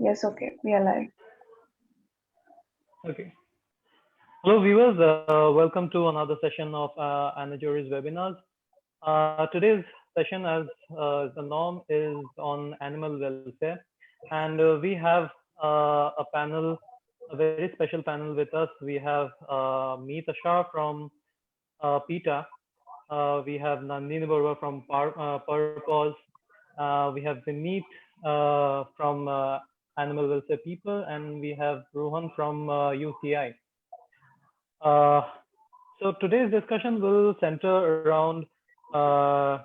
Yes, okay, we are live. Okay. Hello, viewers. Welcome to another session of Anajury's webinars. Today's session, as the norm, is on animal welfare, and we have a panel, a very special panel with us. We have Meet Ashar from PETA. We have Nandini Barua from Purpose. We have Vineet from Animal Welfare People, and we have Rohan from UCI. Uh, so today's discussion will center around uh,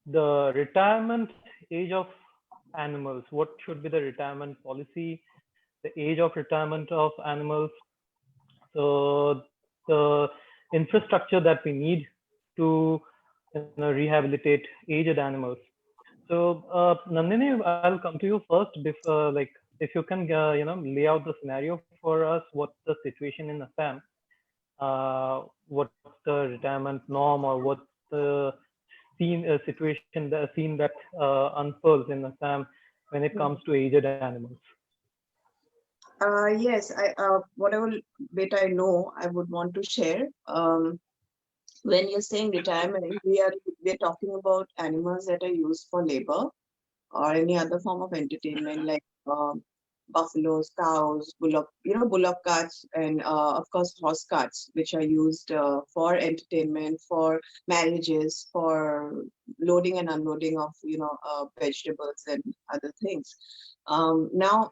the retirement age of animals. What should be the retirement policy, the age of retirement of animals, so the infrastructure that we need to rehabilitate aged animals. So Nandini, I'll come to you first. Before, if you can, lay out the scenario for us. What's the situation in Assam? What's the retirement norm, or what's the situation, the scene that unfurls in Assam when it comes to aged animals? Yes, whatever bit I know, I would want to share. When you're saying retirement, we're talking about animals that are used for labor or any other form of entertainment, like buffaloes, cows, bullock carts, and of course horse carts, which are used for entertainment, for marriages, for loading and unloading of vegetables and other things. Now,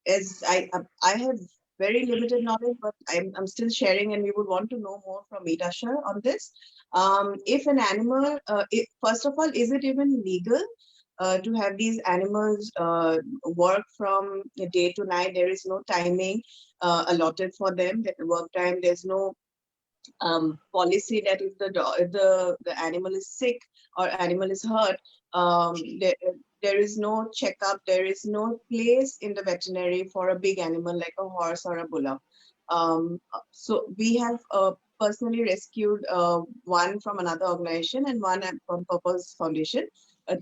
as I have very limited knowledge, but I'm still sharing, and we would want to know more from Meetashar on this. If an animal, first of all, is it even legal to have these animals work from day to night? There is no timing allotted for them. That work time. There's no policy that if the animal is sick or animal is hurt, um, there, there is no checkup. There is no place in the veterinary for a big animal like a horse or a bullock. So we have personally rescued one from another organization and one from Purpose Foundation,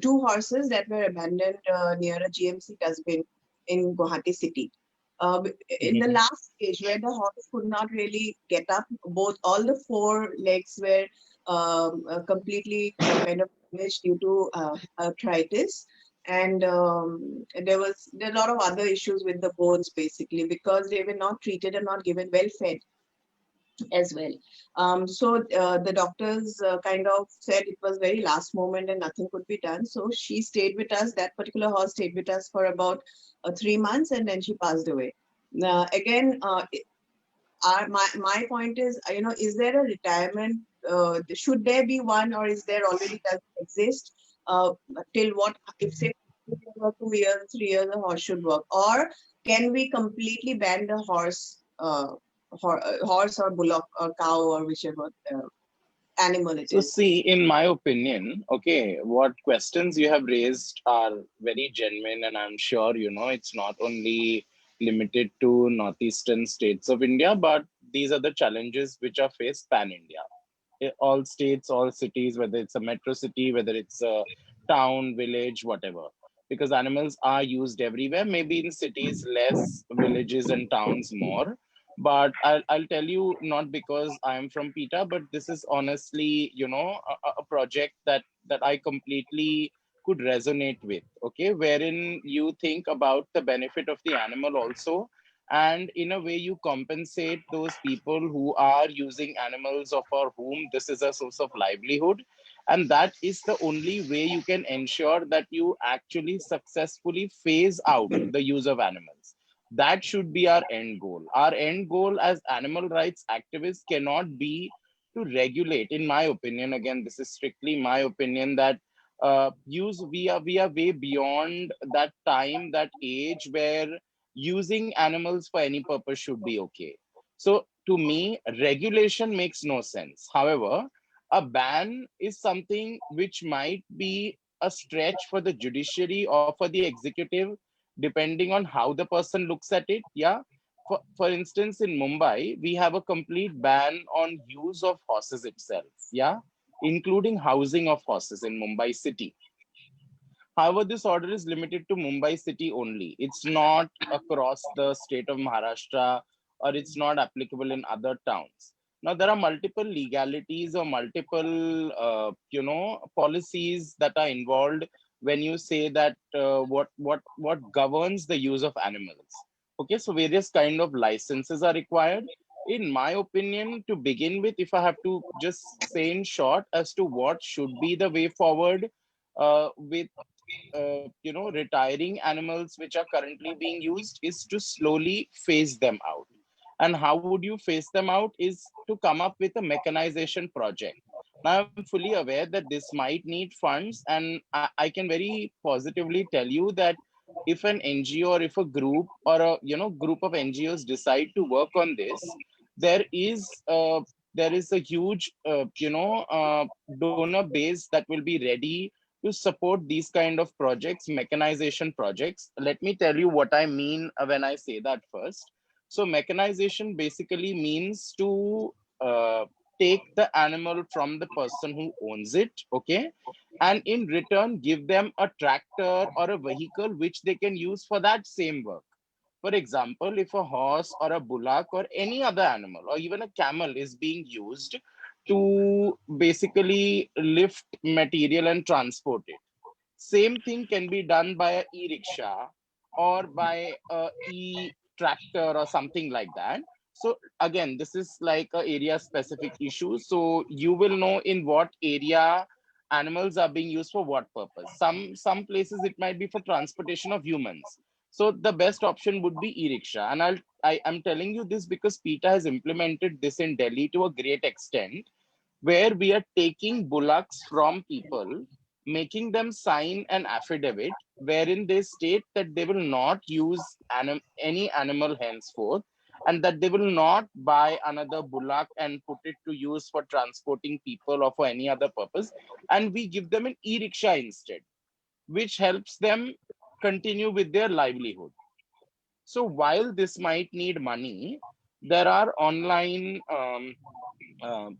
two horses that were abandoned near a GMC dustbin in Guwahati city. In the last stage where the horse could not really get up, all the four legs were completely kind of damaged due to arthritis, and there are a lot of other issues with the bones basically because they were not treated and not given well fed as well. So the doctors kind of said it was very last moment and nothing could be done. So she stayed with us. That particular horse stayed with us for about 3 months, and then she passed away. Again, my point is, is there a retirement? Should there be one, or is there already does it exist? Till what, if say 2 years, 3 years, a horse should work, or can we completely ban the horse? Horse or bullock or cow or whichever animal it So is. see, in my opinion, okay, what questions you have raised are very genuine, and I'm sure it's not only limited to northeastern states of India, but these are the challenges which are faced pan-India. All states, all cities, whether it's a metro city, whether it's a town, village, whatever. Because animals are used everywhere, maybe in cities less, villages and towns more. But I'll tell you, not because I'm from PETA, but this is honestly, a project that I completely could resonate with, okay, wherein you think about the benefit of the animal also, and in a way you compensate those people who are using animals or for whom this is a source of livelihood, and that is the only way you can ensure that you actually successfully phase out the use of animals. That should be our end goal. Our end goal as animal rights activists cannot be to regulate, in my opinion, again this is strictly my opinion, that use we are way beyond that time, that age where using animals for any purpose should be okay. So to me, regulation makes no sense. However, a ban is something which might be a stretch for the judiciary or for the executive, depending on how the person looks at it. Yeah. For instance, in Mumbai, we have a complete ban on use of horses itself. Yeah. Including housing of horses in Mumbai city. However, this order is limited to Mumbai city only. It's not across the state of Maharashtra, or it's not applicable in other towns. Now, there are multiple legalities or multiple, policies that are involved when you say that what governs the use of animals. Okay, so various kind of licenses are required. In my opinion, to begin with, if I have to just say in short as to what should be the way forward with retiring animals which are currently being used, is to slowly phase them out. And how would you phase them out is to come up with a mechanization project. Now, I'm fully aware that this might need funds, and I can very positively tell you that if an NGO or if a group or a group of NGOs decide to work on this, there is a huge donor base that will be ready to support these kind of projects, mechanization projects. Let me tell you what I mean when I say that first. So, mechanization basically means to take the animal from the person who owns it, okay, and in return give them a tractor or a vehicle which they can use for that same work. For example, if a horse or a bullock or any other animal or even a camel is being used to basically lift material and transport it, same thing can be done by a e-rickshaw or by a e-tractor or something like that. So again, this is like a area specific issue. So you will know in what area animals are being used for what purpose. Some places it might be for transportation of humans. So the best option would be e-rickshaw. And I am telling you this because PETA has implemented this in Delhi to a great extent, where we are taking bullocks from people, making them sign an affidavit wherein they state that they will not use any animal henceforth, and that they will not buy another bullock and put it to use for transporting people or for any other purpose. And we give them an e-rickshaw instead, which helps them continue with their livelihood. So while this might need money, there are online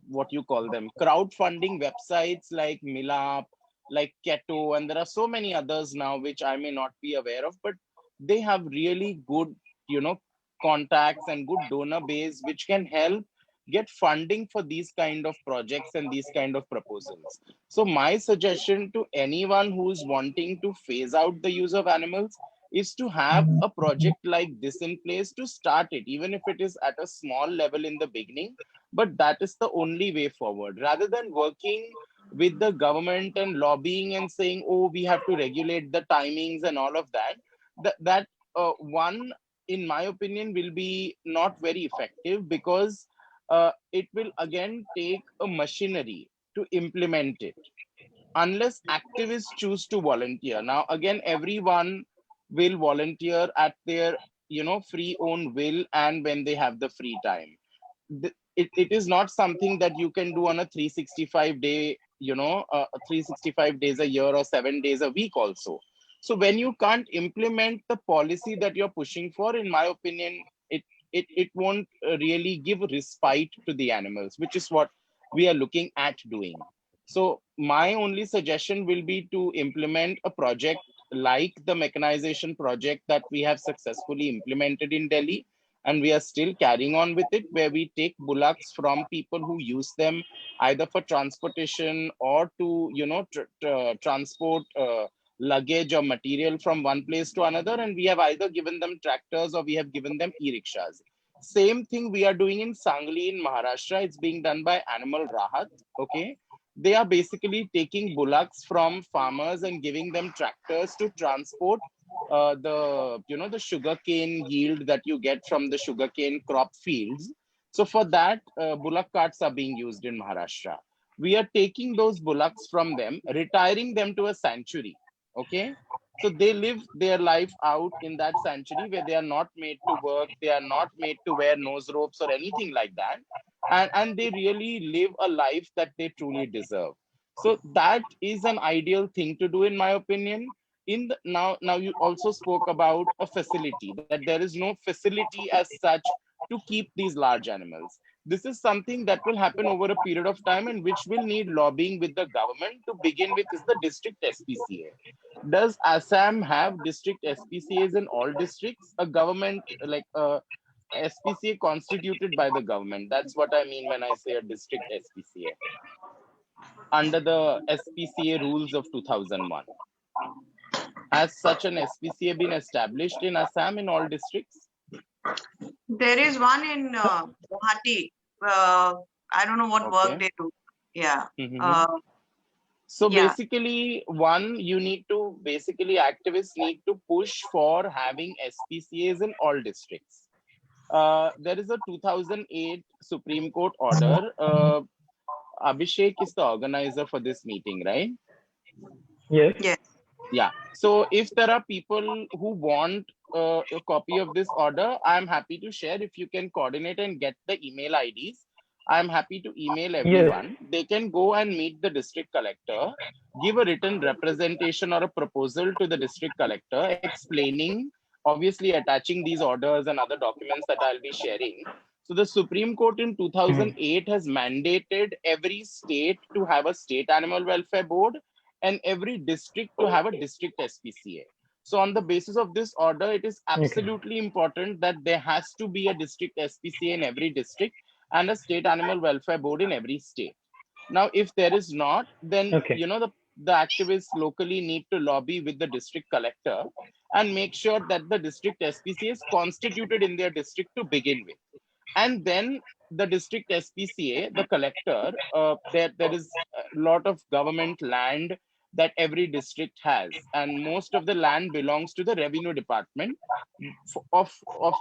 what you call them, crowdfunding websites like Milap, like Keto, and there are so many others now which I may not be aware of, but they have really good, contacts and good donor base which can help get funding for these kind of projects and these kind of proposals. So my suggestion to anyone who's wanting to phase out the use of animals is to have a project like this in place to start it, even if it is at a small level in the beginning, but that is the only way forward, rather than working with the government and lobbying and saying, oh, we have to regulate the timings and all of that. That one, in my opinion, will be not very effective, because it will again take a machinery to implement it, unless activists choose to volunteer. Now again, everyone will volunteer at their free own will and when they have the free time. It is not something that you can do on a 365 day, 365 days a year or 7 days a week also. So when you can't implement the policy that you're pushing for, in my opinion, it won't really give respite to the animals, which is what we are looking at doing. So my only suggestion will be to implement a project like the mechanization project that we have successfully implemented in Delhi, and we are still carrying on with it, where we take bullocks from people who use them either for transportation or to transport luggage or material from one place to another, and we have either given them tractors or we have given them e-rickshaws. Same thing we are doing in Sangli in Maharashtra. It's being done by Animal Rahat. Okay, they are basically taking bullocks from farmers and giving them tractors to transport the sugarcane yield that you get from the sugarcane crop fields. So for that, bullock carts are being used in Maharashtra. We are taking those bullocks from them, retiring them to a sanctuary. Okay, so they live their life out in that sanctuary where they are not made to work, they are not made to wear nose ropes or anything like that, and they really live a life that they truly deserve. So that is an ideal thing to do, in my opinion. Now you also spoke about a facility, that there is no facility as such to keep these large animals. this is something that will happen over a period of time and which will need lobbying with the government. To begin with is the district SPCA. Does Assam have district SPCAs in all districts? A government like a SPCA constituted by the government. That's what I mean when I say a district SPCA under the SPCA rules of 2001. Has such an SPCA been established in Assam in all districts? There is one in Guwahati. I don't know what work Okay. they do. Yeah. Mhm. So Yeah. basically, one, you need to basically activists need to push for having SPCAs in all districts. There is a 2008 Supreme Court order. Abhishek is the organizer for this meeting, right? Yes. Yes. Yeah. So if there are people who want a copy of this order, I'm happy to share. If you can coordinate and get the email IDs, I'm happy to email everyone. They can go and meet the district collector, give a written representation or a proposal to the district collector, explaining, obviously attaching these orders and other documents that I'll be sharing. So the Supreme Court in 2008 has mandated every state to have a state animal welfare board and every district to have a district SPCA. So on the basis of this order, it is absolutely important that there has to be a district SPCA in every district and a state animal welfare board in every state. Now, if there is not, then Okay. the activists locally need to lobby with the district collector and make sure that the district SPCA is constituted in their district to begin with. And then the district SPCA, the collector, there is a lot of government land that every district has, and most of the land belongs to the revenue department, of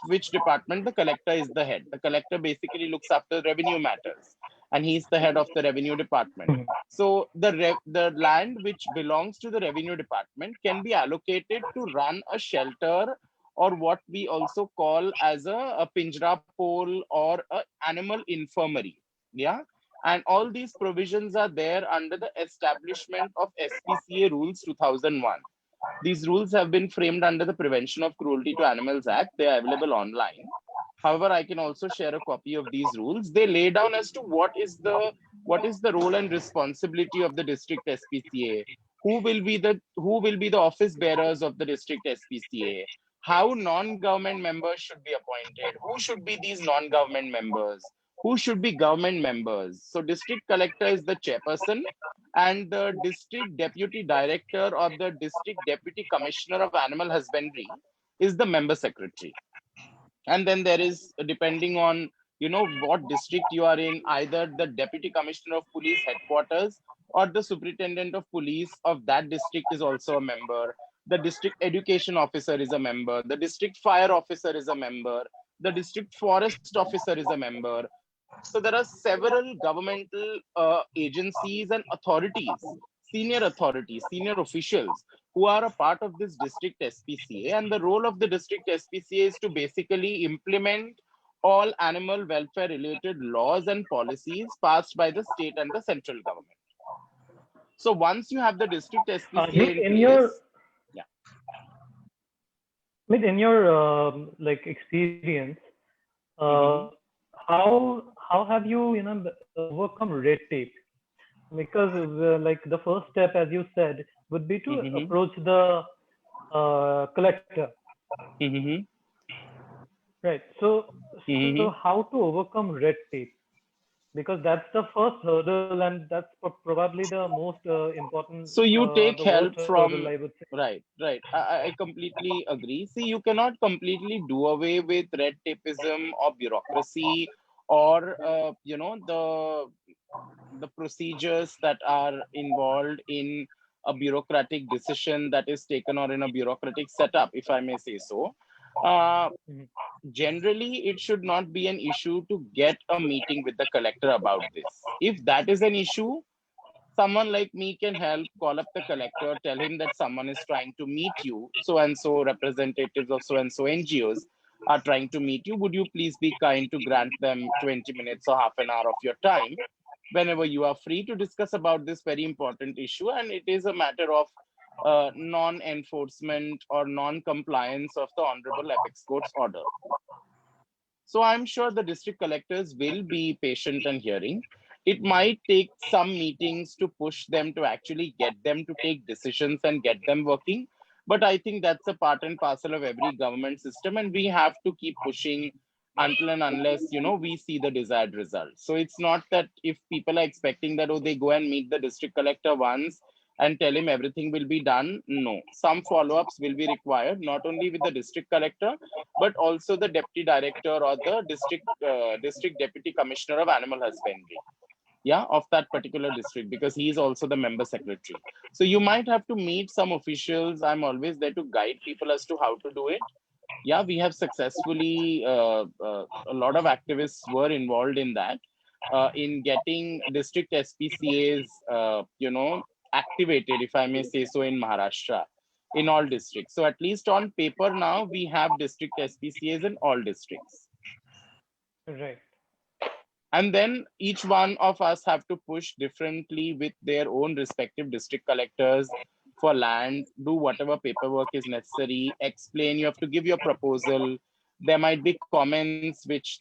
which department the collector is the head. The collector basically looks after revenue matters, and he's the head of the revenue department. Mhm. So the land which belongs to the revenue department can be allocated to run a shelter, or what we also call as a pinjra pole or a animal infirmary. Yeah. And all these provisions are there under the establishment of SPCA rules 2001. These rules have been framed under the Prevention of Cruelty to Animals Act. They are available online. However, I can also share a copy of these rules. They lay down as to what is the role and responsibility of the district SPCA, who will be the office bearers of the district SPCA, how non-government members should be appointed, who should be these non-government members, who should be government members. So district collector is the chairperson, and the district deputy director or the district deputy commissioner of animal husbandry is the member secretary. And then there is, depending on what district you are in, either the deputy commissioner of police headquarters or the superintendent of police of that district is also a member. The district education officer is a member, the district fire officer is a member, the district forest officer is a member. So there are several governmental agencies and authorities, senior officials who are a part of this district SPCA. And the role of the district SPCA is to basically implement all animal welfare related laws and policies passed by the state and the central government. So once you have the district SPCA Meet in in your place, yeah. Meet in your like experience, Mhm. how have you overcome red tape? Because like the first step, as you said, would be to Mhm. approach the collector, Mhm. right? So Mhm. how to overcome red tape? Because that's the first hurdle, and that's probably the most important, So you take the worst help hurdle, from, I would say. right. I completely agree. See, you cannot completely do away with red tapeism or bureaucracy or the procedures that are involved in a bureaucratic decision that is taken, or in a bureaucratic setup, if I may say so. Uh, Mhm. Generally, it should not be an issue to get a meeting with the collector about this. If that is an issue, someone like me can help. Call up the collector, tell him that someone is trying to meet you, so and so representatives of so and so NGOs are trying to meet you. Would you please be kind to grant them 20 minutes or half an hour of your time whenever you are free to discuss about this very important issue? And it is a matter of non-enforcement or non-compliance of the Honorable Apex Court's order. So I'm sure the district collectors will be patient and hearing. It might take some meetings to push them to actually get them to take decisions and get them working. But I think that's a part and parcel of every government system, and we have to keep pushing until and unless we see the desired result. So it's not that if people are expecting that, oh, they go and meet the district collector once and tell him everything will be done. No, some follow-ups will be required, not only with the district collector, but also the deputy director or the district deputy commissioner of animal husbandry, yeah, of that particular district, because he is also the member secretary. So you might have to meet some officials. I'm always there to guide people as to how to do it. Yeah, we have successfully a lot of activists were involved in that, in getting district SPCAs activated, if I may say so, in Maharashtra, in all districts. So at least on paper now we have district SPCAs in all districts. Right. And then each one of us have to push differently with their own respective district collectors for land, do whatever paperwork is necessary, explain, you have to give your proposal. There might be comments which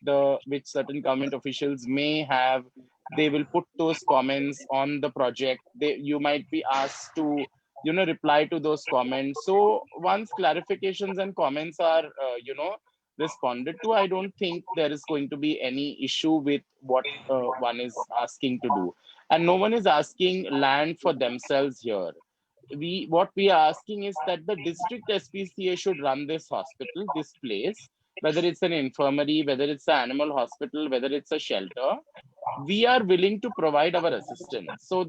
certain government officials may have. They will put those comments on the project. You might be asked to reply to those comments. So once clarifications and comments are responded to, I don't think there is going to be any issue with what one is asking to do. And no one is asking land for themselves here. What we are asking is that the district SPCA should run this hospital, this place, whether it's an infirmary, whether it's an animal hospital, whether it's a shelter. We are willing to provide our assistance. So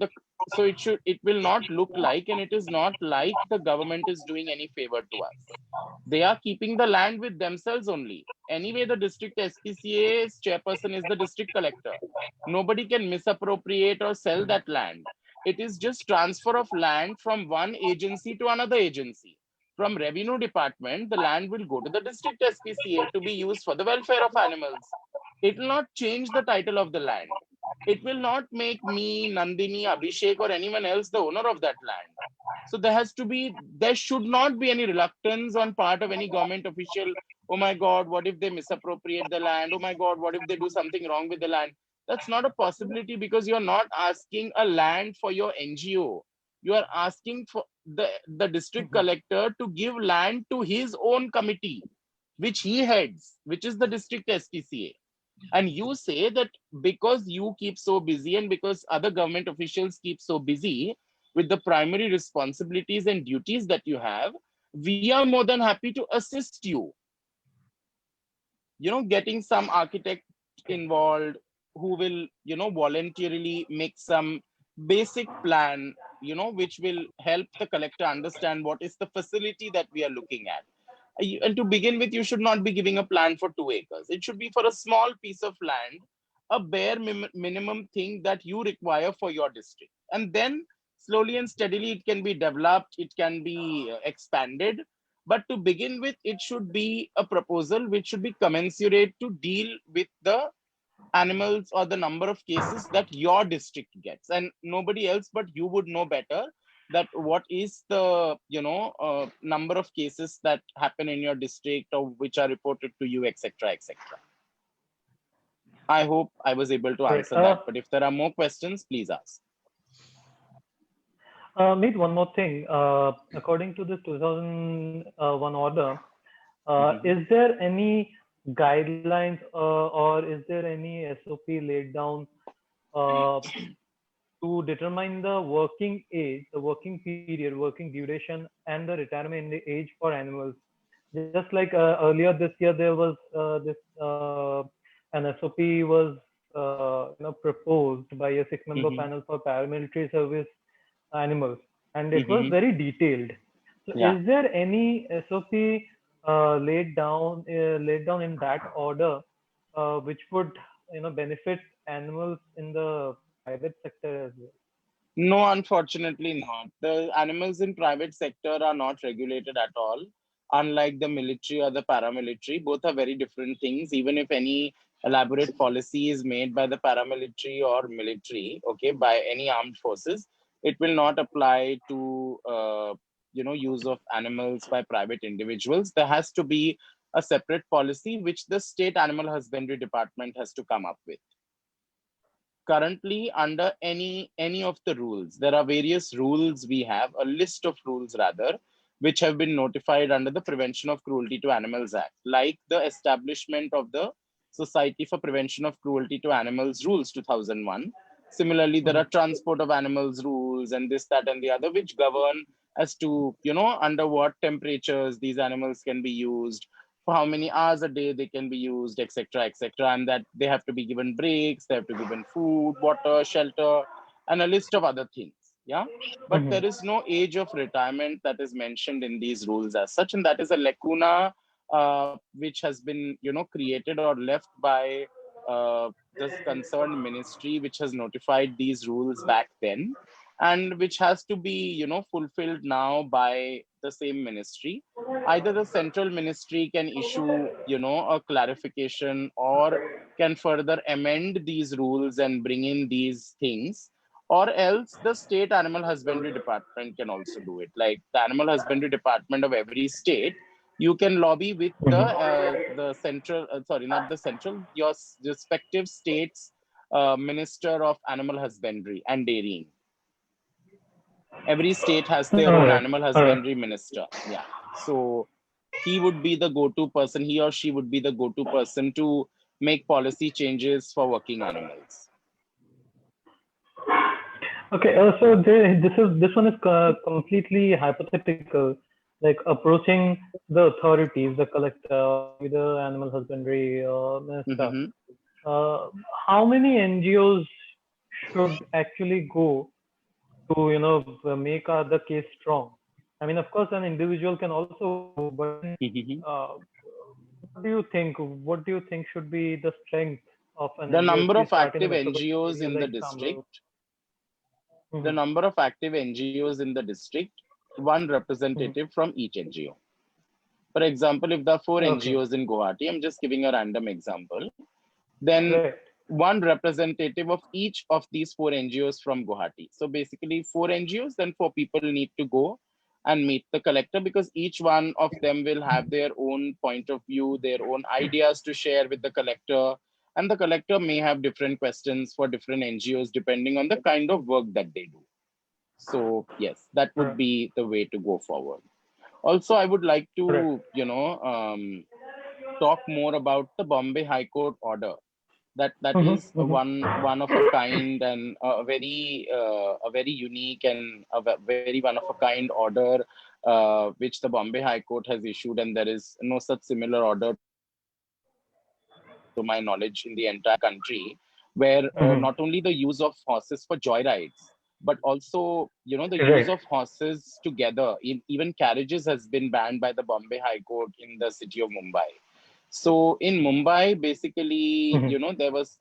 it will not look like, and it is not like the government is doing any favor to us. They are keeping the land with themselves only. Anyway, the district SPCA's chairperson is the district collector. Nobody can misappropriate or sell that land. It is just transfer of land from one agency to another agency. From revenue department, the land will go to the district SPCA to be used for the welfare of animals. It will not change the title of the land. It will not make me, Nandini, Abhishek, or anyone else the owner of that land. So there should not be any reluctance on part of any government official. Oh my God, what if they misappropriate the land? Oh my God, what if they do something wrong with the land? That's not a possibility, because you're not asking a land for your NGO. You are asking for the district collector to give land to his own committee, which he heads, which is the district SPCA. And you say that because you keep so busy and because other government officials keep so busy with the primary responsibilities and duties that you have, we are more than happy to assist you. Getting some architect involved who will, voluntarily make some basic plan, which will help the collector understand what is the facility that we are looking at. And to begin with, you should not be giving a plan for 2 acres. It should be for a small piece of land, a bare minimum thing that you require for your district. And then slowly and steadily, it can be developed, it can be expanded. But to begin with, it should be a proposal which should be commensurate to deal with the animals or the number of cases that your district gets. And nobody else but you would know better that what is the number of cases that happen in your district or which are reported to you, etc., etc. I hope I was able to answer that, but if there are more questions, please ask. Meet one more thing. According to this 2001 order, is there any guidelines or is there any SOP laid down to determine the working age, the working period, working duration, and the retirement age for animals? Just like earlier this year, there was an SOP was proposed by a 6-member panel for paramilitary service animals, and it was very detailed. So, is there any SOP laid down in that order, which would benefit animals in the private sector as well? No, unfortunately not. The animals in private sector are not regulated at all. Unlike the military or the paramilitary, both are very different things. Even if any elaborate policy is made by the paramilitary or military, okay, by any armed forces, it will not apply to use of animals by private individuals. There has to be a separate policy which the state animal husbandry department has to come up with. Currently, under any of the rules, there are various rules. We have a list of rules rather, which have been notified under the Prevention of Cruelty to Animals Act, like the establishment of the Society for Prevention of Cruelty to Animals Rules 2001. Similarly, there are transport of animals rules and this, that, and the other, which govern as to, under what temperatures these animals can be used, for how many hours a day they can be used, etc., etc., and that they have to be given breaks, they have to be given food, water, shelter, and a list of other things. Yeah, but there is no age of retirement that is mentioned in these rules as such, and that is a lacuna which has been, created or left by this concerned ministry, which has notified these rules back then, and which has to be, fulfilled now by the same ministry. Either the central ministry can issue, a clarification, or can further amend these rules and bring in these things, or else the state animal husbandry department can also do it. Like the animal husbandry department of every state, you can lobby with the central, sorry, not the central, your respective states minister of animal husbandry and dairying. Every state has their own animal husbandry minister. Yeah. So he would be the go-to person, he or she would be the go-to person to make policy changes for working animals. Okay, so this one is completely hypothetical, like approaching the authorities, the collector, the animal husbandry minister. How many NGOs should actually go to make the case strong? I mean, of course, an individual can also, but what do you think? What do you think should be the strength of an the NGO? number If we of start in a active metropolitan NGOs area in the like Kamrup? district, the number of active NGOs in the district, one representative from each NGO. For example, if there are 4 NGOs in Guwahati, I'm just giving a random example, then one representative of each of these 4 NGOs from Guwahati. So basically 4 NGOs, then 4 people need to go and meet the collector, because each one of them will have their own point of view, their own ideas to share with the collector. And the collector may have different questions for different NGOs depending on the kind of work that they do. So yes, that would be the way to go forward. Also, I would like to, talk more about the Bombay High Court order. That is one of a kind, and a very unique and a very one of a kind order which the Bombay High Court has issued, and there is no such similar order to my knowledge in the entire country, where not only the use of horses for joyrides, but also the use of horses together, even carriages, has been banned by the Bombay High Court in the city of Mumbai. So in Mumbai, basically, there was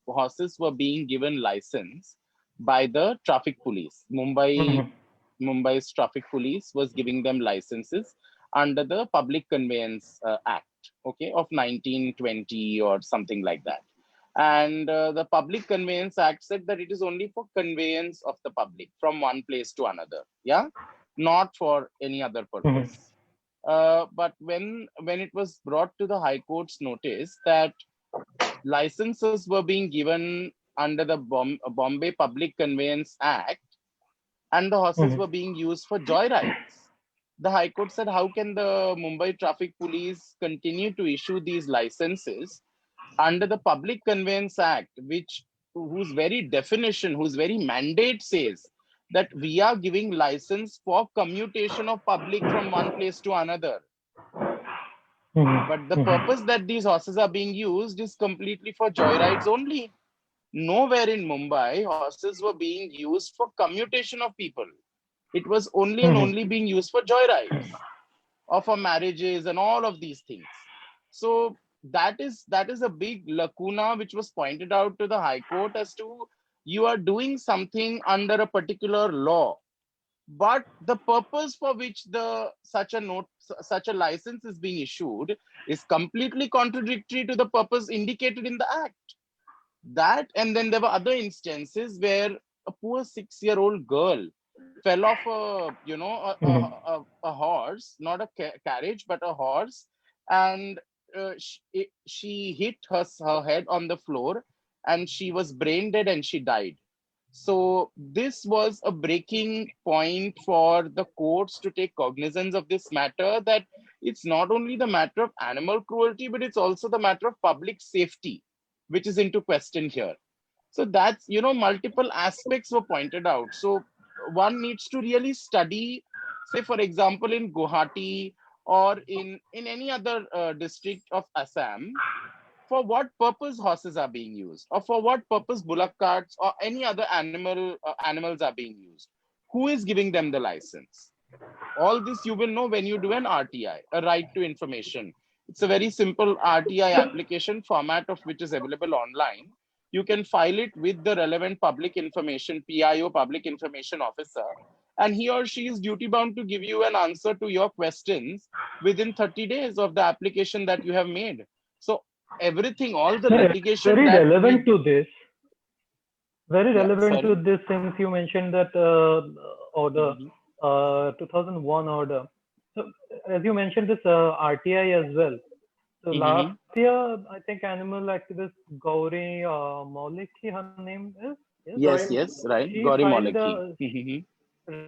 horses were being given license by the traffic police. Mumbai's traffic police was giving them licenses under the Public Conveyance Act, okay, of 1920 or something like that. And the Public Conveyance Act said that it is only for conveyance of the public from one place to another, yeah, not for any other purpose. But when it was brought to the High Court's notice that licenses were being given under the Bombay Public Conveyance Act, and the horses were being used for joyrides, the High Court said, how can the Mumbai Traffic Police continue to issue these licenses under the Public Conveyance Act, whose very definition, whose very mandate says that we are giving license for commutation of public from one place to another. But the purpose that these horses are being used is completely for joyrides only. Nowhere in Mumbai, horses were being used for commutation of people. It was only and only being used for joyrides or for marriages and all of these things. So that is a big lacuna which was pointed out to the High Court as to, you are doing something under a particular law, but the purpose for which such a license is being issued is completely contradictory to the purpose indicated in the act. That, and then there were other instances where a poor 6-year-old girl fell off a horse, not a carriage, but a horse, and she hit her head on the floor, and she was brain dead and she died. So this was a breaking point for the courts to take cognizance of this matter, that it's not only the matter of animal cruelty, but it's also the matter of public safety, which is into question here. So that's, multiple aspects were pointed out. So one needs to really study, say, for example, in Guwahati or in any other district of Assam, for what purpose horses are being used, or for what purpose bullock carts or any other animals are being used. Who is giving them the license? All this you will know when you do an RTI, a right to information. It's a very simple RTI application format of which is available online. You can file it with the relevant public information, PIO, public information officer, and he or she is duty bound to give you an answer to your questions within 30 days of the application that you have made. So everything, all the Yeah, litigation very that relevant to this. Very yeah, relevant sorry. to this, since you mentioned that order, Mhm. 2001 order. So as you mentioned this RTI as well. So last Mhm. year, I think animal activist Gauri Mauliki, her name is, yes, Yes, yes, right. she Gauri filed Moleki. a, Mhm.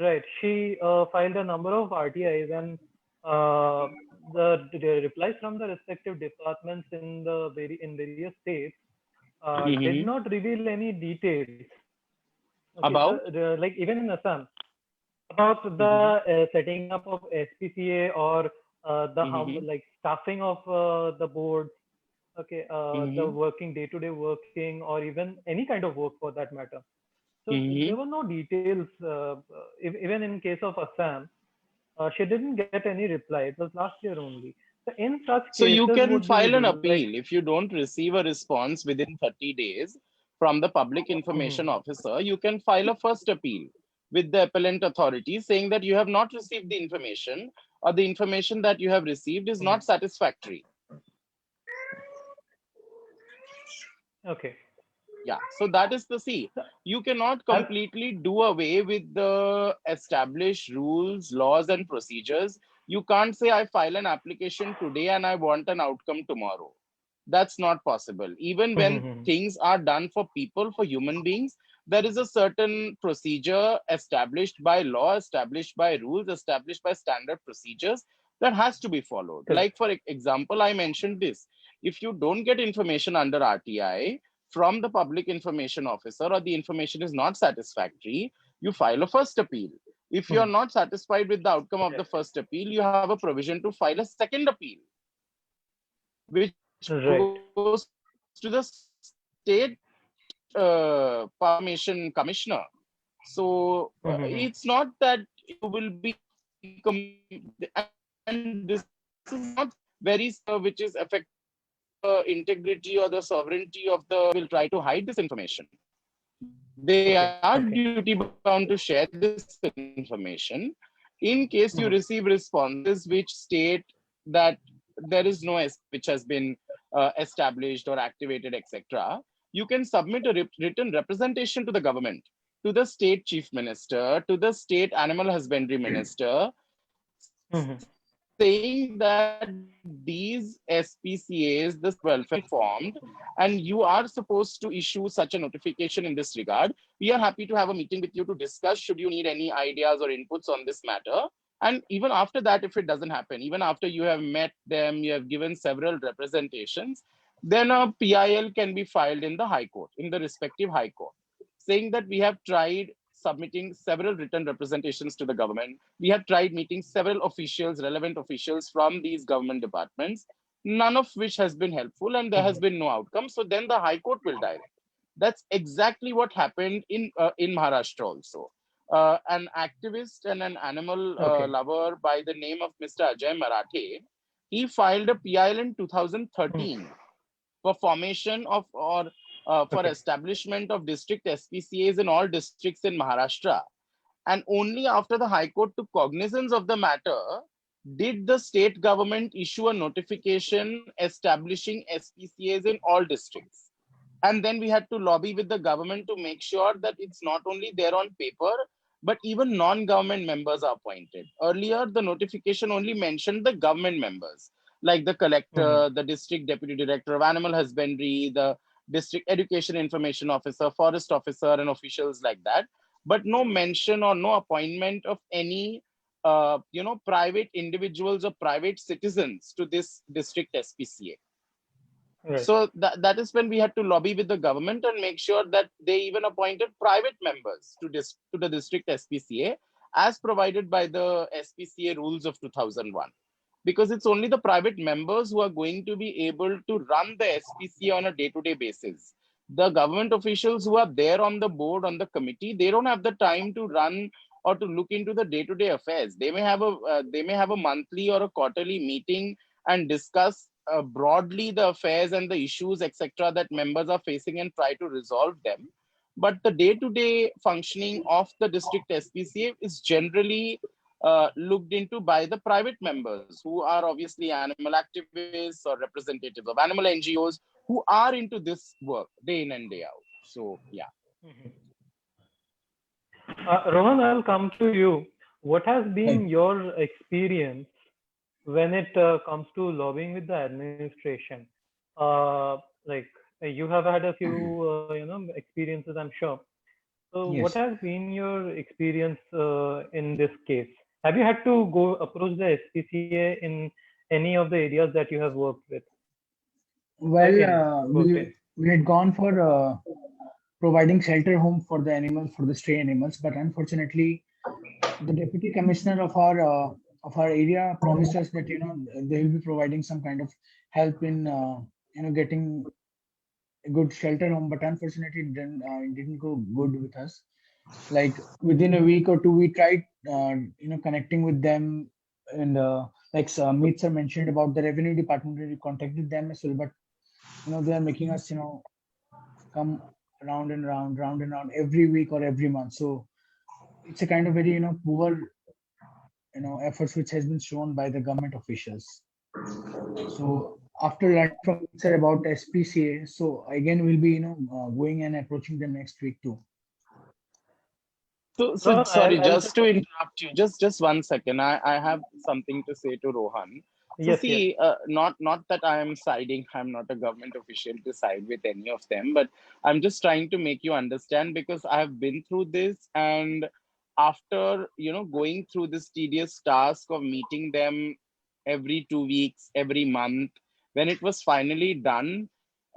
right, she filed a number of RTIs, and uh, the replies from the respective departments in various states did Mhm. not reveal any details. Okay, About. like even in Assam, about the Mhm. setting up of SPCA, or the how Mhm. like staffing of the board. Okay, the Mhm. working day-to-day working, or even any kind of work for that matter. So there Mhm. were no details. Even in case of Assam, she didn't get any reply. It was last year only. So in such So you cases, can what do we file an do? Like, appeal if you don't receive a response within 30 days from the public information mhm, officer. You can file a first appeal with the appellant authority saying that you have not received the information, or the information that you have received is mhm. not satisfactory. Okay. Yeah, so that is the C. So, You cannot I'll, completely do away with the established rules, laws, and procedures. You can't say, I file an application today and I want an outcome tomorrow. That's not possible. Even when mhm, things are done for people, for human beings, there is a certain procedure established by law, established by rules, established by standard procedures that has to be followed. correct. Like, for example, I mentioned this. If you don't get information under RTI from the public information officer, or the information is not satisfactory, you file a first appeal. If you are Mhm. not satisfied with the outcome of the Yes. first appeal, you have a provision to file a second appeal, which goes Right. to the state information commissioner. So Mhm. it's not that you will be and this is not very which is affecting the integrity or the sovereignty of the will try to hide this information. They Okay. are Okay. duty bound to share this information. In case you receive Mhm. responses which state that there is no which has been established or activated, etc., you can submit a written representation to the government, to the state chief minister, to the state animal husbandry minister, saying Mhm. that these SPCAs, the welfare formed, and you are supposed to issue such a notification in this regard. We are happy to have a meeting with you to discuss should you need any ideas or inputs on this matter. And even after that, if it doesn't happen, even after you have met them, you have given several representations, then a PIL can be filed in the High Court, in the respective High Court, saying that we have tried submitting several written representations to the government. We have tried meeting several officials, relevant officials from these government departments, none of which has been helpful, and there has Mhm. been no outcome. So then the High Court will direct. That's exactly what happened in Maharashtra also. An activist and an animal Okay. lover by the name of Mr. Ajay Marathe, he filed a PIL in Mhm. 2013 for formation of or for Okay. establishment of district SPCAs in all districts in Maharashtra. And only after the High Court took cognizance of the matter did the state government issue a notification establishing SPCAs in all districts. And then we had to lobby with the government to make sure that it's not only there on paper, but even non-government members are appointed. Earlier, the notification only mentioned the government members, like the collector, the district deputy director of animal husbandry, the district education information officer, forest officer, and officials like that. But no mention or no appointment of any, private individuals or private citizens to this district SPCA. Right. So that is when we had to lobby with the government and make sure that they even appointed private members to the district SPCA as provided by the SPCA rules of 2001. Because it's only the private members who are going to be able to run the SPCA on a day-to-day basis. The government officials who are there on the board, on the committee, they don't have the time to run or to look into the day-to-day affairs. They may have a monthly or a quarterly meeting and discuss broadly the affairs and the issues, etc., that members are facing and try to resolve them. But the day-to-day functioning of the district SPCA is generally looked into by the private members who are obviously animal activists or representatives of animal NGOs who are into this work day in and day out. So, yeah. Rohan, I'll come to you. What has been your experience when it comes to lobbying with the administration? Like you have had a few, experiences, I'm sure. So, what Yes. has been your experience in this case? Have you had to go approach the SPCA in any of the areas that you have worked with? Well, Worked in? we had gone for providing shelter home for the animals, for the stray animals, but unfortunately, the deputy commissioner of our area promised us that they will be providing some kind of help in getting a good shelter home, but unfortunately, it didn't go good with us. Like within a week or two, we tried connecting with them, and like Meet sir mentioned about the revenue department, we contacted them as well, but they are making us come round and round every week or every month. So it's a kind of very poor efforts which has been shown by the government officials. So after learning from sir about SPCA, so again we'll be going and approaching them next week too. So No, sorry, I'll just to interrupt you, just 1 second. I have something to say to Rohan. So yes, see, not that I am siding. I'm not a government official to side with any of them, but I'm just trying to make you understand because I have been through this, and after going through this tedious task of meeting them every 2 weeks, every month, when it was finally done,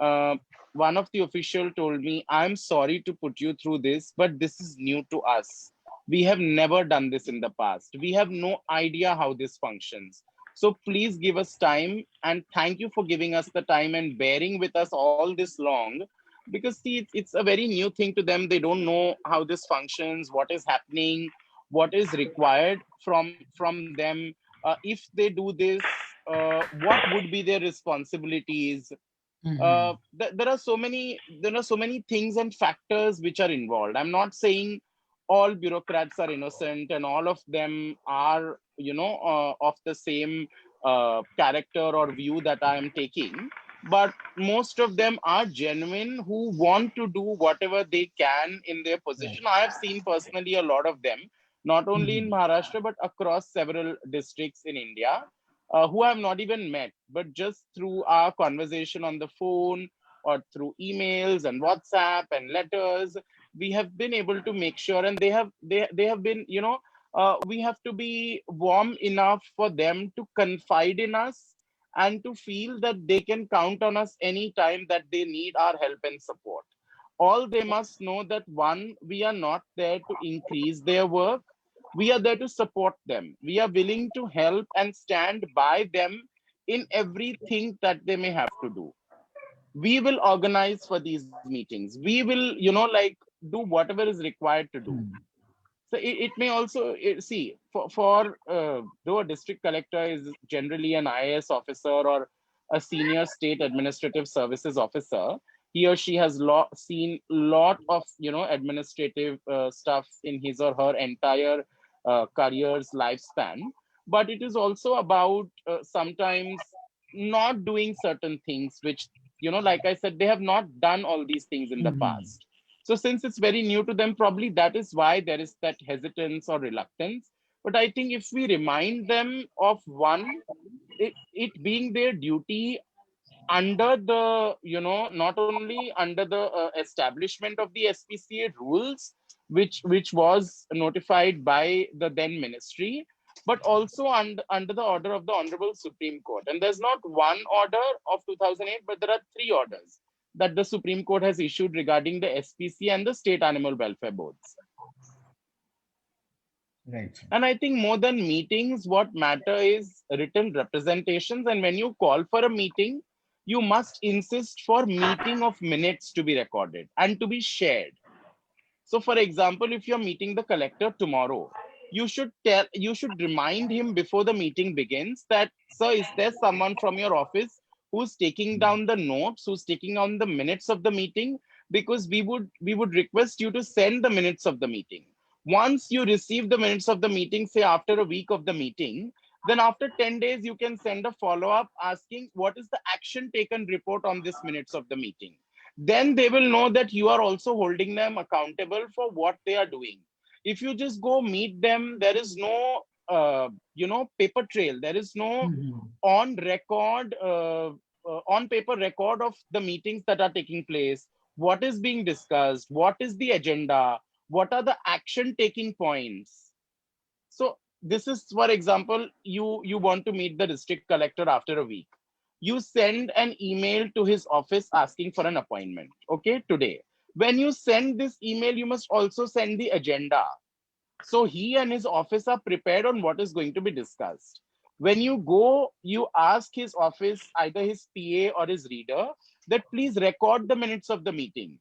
uh, one of the official told me, "I'm sorry to put you through this, but this is new to us. We have never done this in the past. We have no idea how this functions. So please give us time, and thank you for giving us the time and bearing with us all this long. Because see, it's a very new thing to them. They don't know how this functions, what is happening, what is required from them. If they do this, what would be their responsibilities? There are so many things and factors which are involved. I'm not saying all bureaucrats are innocent and all of them are of the same character or view that I am taking, but most of them are genuine who want to do whatever they can in their position. I have seen personally a lot of them, not only in Maharashtra but across several districts in India, who I have not even met, but just through our conversation on the phone or through emails and WhatsApp and letters, we have been able to make sure, and they have been, we have to be warm enough for them to confide in us and to feel that they can count on us anytime that they need our help and support. All they must know that one, we are not there to increase their work, we are there to support them. We are willing to help and stand by them in everything that they may have to do. We will organize for these meetings. We will, do whatever is required to do. So it may also see for though a district collector is generally an IAS officer or a senior state administrative services officer, he or she has seen lot of administrative stuff in his or her entire career's lifespan. But it is also about sometimes not doing certain things which, like I said, they have not done all these things in the past. So since it's very new to them, probably that is why there is that hesitance or reluctance. But I think if we remind them of one, it being their duty under the, not only under the establishment of the SPCA rules, which was notified by the then ministry, but also under the order of the Honorable Supreme Court. And there's not one order of 2008, but there are 3 orders that the Supreme Court has issued regarding the SPCA and the state animal welfare boards. Right. And I think more than meetings, what matter is written representations. And when you call for a meeting, you must insist for meeting of minutes to be recorded and to be shared. So for example, if you're meeting the collector tomorrow, you should remind him before the meeting begins that, sir, is there someone from your office who's taking down the notes, who's taking down the minutes of the meeting? Because we would request you to send the minutes of the meeting. Once you receive the minutes of the meeting, say after a week of the meeting, then after 10 days, you can send a follow-up asking what is the action taken report on this minutes of the meeting. Then they will know that you are also holding them accountable for what they are doing. If you just go meet them, there is no, paper trail. There is no on record, on paper record of the meetings that are taking place. What is being discussed? What is the agenda? What are the action taking points? So this is, for example, you want to meet the district collector after a week. You send an email to his office asking for an appointment, okay, today. When you send this email, you must also send the agenda. So he and his office are prepared on what is going to be discussed. When you go, you ask his office, either his PA or his reader, that please record the minutes of the meetings.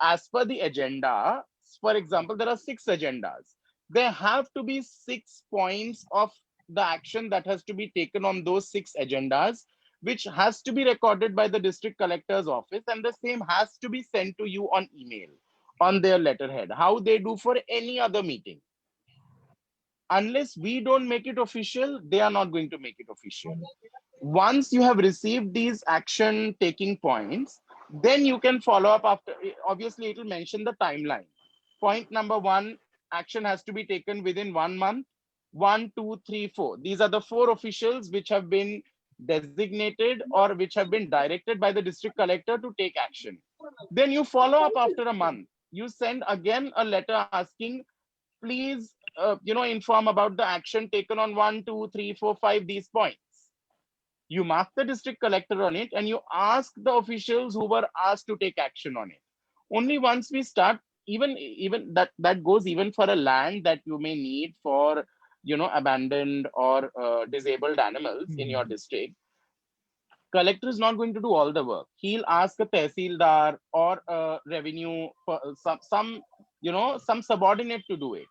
As per the agenda, for example, there are 6 agendas. There have to be 6 points of the action that has to be taken on those 6 agendas, which has to be recorded by the district collector's office, and the same has to be sent to you on email, on their letterhead, how they do for any other meeting. Unless we don't make it official, they are not going to make it official. Once you have received these action taking points, then you can follow up after. Obviously, it will mention the timeline. Point number 1, action has to be taken within 1 month. 1, 2, 3, 4. These are the 4 officials which have been designated or which have been directed by the district collector to take action. Then you follow up after a month. You send again a letter asking, please, inform about the action taken on 1, 2, 3, 4, 5, these points. You mark the district collector on it and you ask the officials who were asked to take action on it. Only once we start, even that goes even for a land that you may need for, abandoned or disabled animals in your district. Collector is not going to do all the work. He'll ask a tehsildar or a revenue, some subordinate to do it.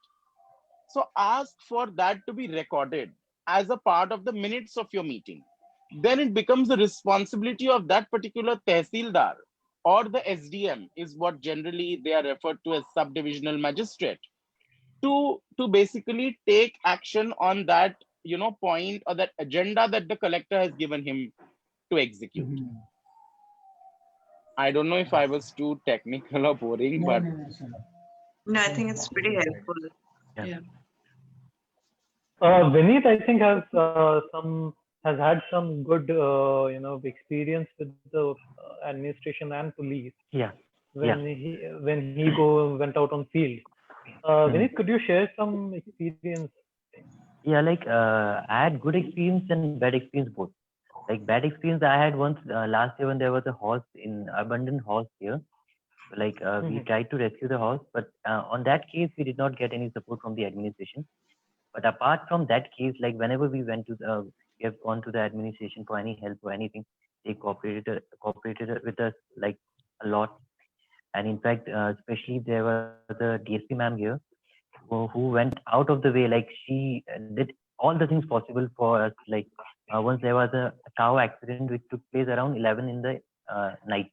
So ask for that to be recorded as a part of the minutes of your meeting. Then it becomes the responsibility of that particular tehsildar or the SDM, is what generally they are referred to as subdivisional magistrate, to basically take action on that, point or that agenda that the collector has given him to execute. I don't know if I was too technical or boring, but No, I think it's pretty helpful. Yeah. Vineet, I think has had some good experience with the administration and police. When he went out on field. Vineet, could you share some experience? I had good experience and bad experience both. Like bad experience I had once last year when there was a horse in abandoned horse here. We tried to rescue the horse, but on that case we did not get any support from the administration. But apart from that case, like whenever we went to we have gone to the administration for any help or anything, they cooperated with us like a lot. And in fact, especially there was the DSP ma'am here who went out of the way. Like she did all the things possible for us. Once there was a cow accident which took place around 11 in the night.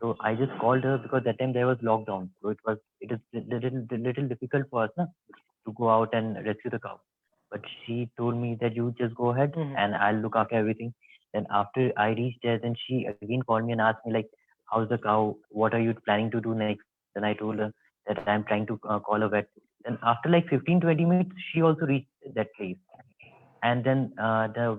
So I just called her because that time there was lockdown. So it is little difficult for us to go out and rescue the cow. But she told me that you just go ahead and I'll look after everything. Then after I reached there, then she again called me and asked me like, how's the cow? What are you planning to do next? Then I told her that I'm trying to call a vet. Then after like 15-20 minutes, she also reached that place. And then the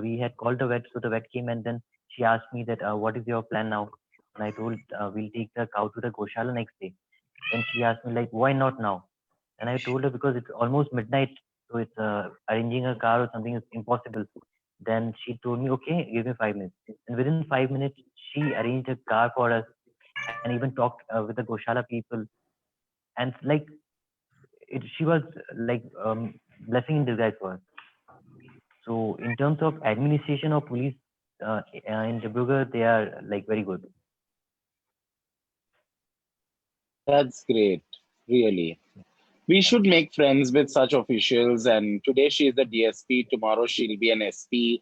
we had called the vet, so the vet came and then she asked me that what is your plan now? And I told we'll take the cow to the Goshala next day. Then she asked me like, why not now? And I told her because it's almost midnight, so it's arranging a car or something is impossible. Then she told me, okay, give me 5 minutes. And within 5 minutes, she arranged a car for us and even talked with the Goshala people. And like she was like blessing in disguise for us. So in terms of administration of police in Dibrugarh, they are like very good. That's great, really. We should make friends with such officials. And today she is the DSP, tomorrow she'll be an SP,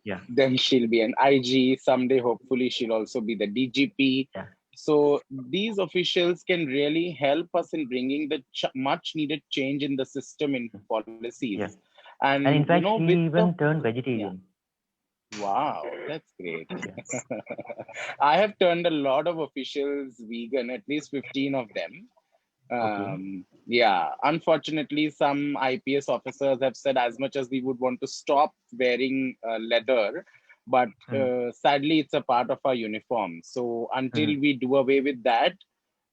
Yeah. then she'll be an IG. Someday, hopefully, she'll also be the DGP. Yeah. So these officials can really help us in bringing the much needed change in the system, in policies. Yeah. And, And in fact, you know, she even turned vegetarian. Wow, that's great. I have turned a lot of officials vegan, at least 15 of them. Yeah, unfortunately, some IPS officers have said as much as we would want to stop wearing leather, but sadly, it's a part of our uniform. So until we do away with that,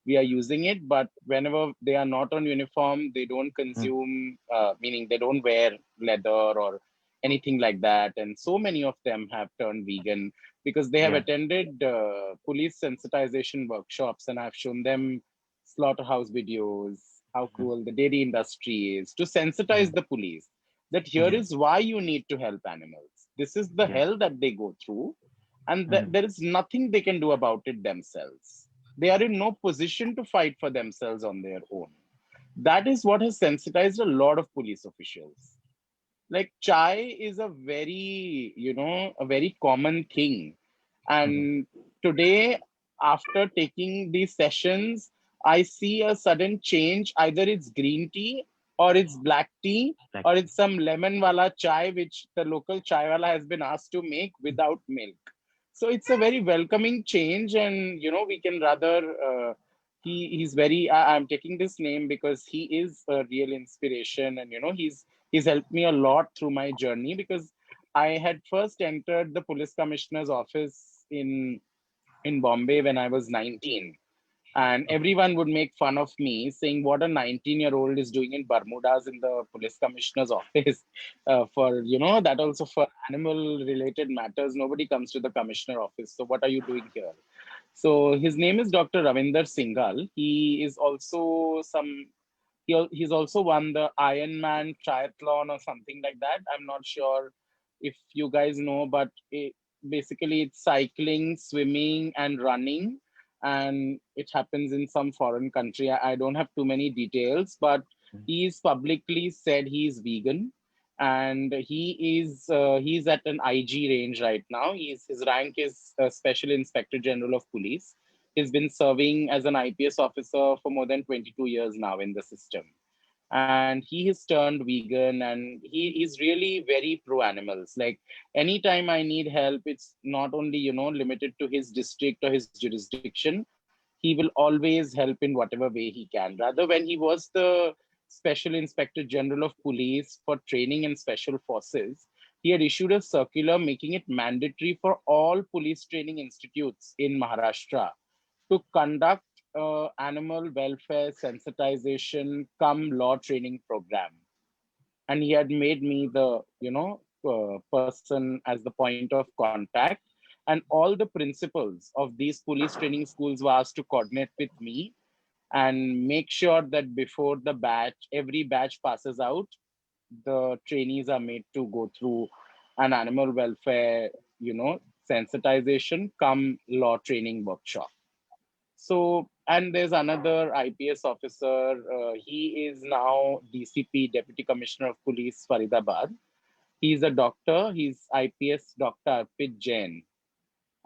we are using it. But whenever they are not on uniform, they don't consume, meaning they don't wear leather or anything like that. And so many of them have turned vegan because they have attended police sensitization workshops, and I've shown them slaughterhouse videos, how cruel the dairy industry is, to sensitize the police that here is why you need to help animals. This is the hell that they go through, and there is nothing they can do about it themselves. They are in no position to fight for themselves on their own. That is what has sensitized a lot of police officials. Like chai is a very, a very common thing. And today, after taking these sessions, I see a sudden change. Either it's green tea or it's black tea or it's some lemon wala chai, which the local chai wala has been asked to make without milk. So it's a very welcoming change. And, we can rather, he's very, I'm taking this name because he is a real inspiration. And, he's helped me a lot through my journey because I had first entered the police commissioner's office in Bombay when I was 19. And everyone would make fun of me, saying what a 19-year-old is doing in Bermudas in the police commissioner's office. For, that also for animal related matters, nobody comes to the commissioner office. So what are you doing here? So his name is Dr. Ravinder Singhal. He is also he's also won the Ironman triathlon or something like that. I'm not sure if you guys know, but basically it's cycling, swimming, and running. And it happens in some foreign country. I don't have too many details, but he's publicly said he's vegan, and he's at an IG range right now. His rank is Special Inspector General of Police. He's been serving as an IPS officer for more than 22 years now in the system. And he has turned vegan, and he is really very pro animals. Like anytime I need help, it's not only, limited to his district or his jurisdiction. He will always help in whatever way he can. Rather, when he was the Special Inspector General of Police for Training and Special Forces, he had issued a circular making it mandatory for all police training institutes in Maharashtra to conduct animal welfare sensitization come law training program. And he had made me the person as the point of contact, and all the principals of these police training schools were asked to coordinate with me and make sure that before the batch, every batch passes out, the trainees are made to go through an animal welfare sensitization come law training workshop. So, and there's another IPS officer. He is now DCP, Deputy Commissioner of Police, Faridabad. He's a doctor. He's IPS Dr. Arpit Jain.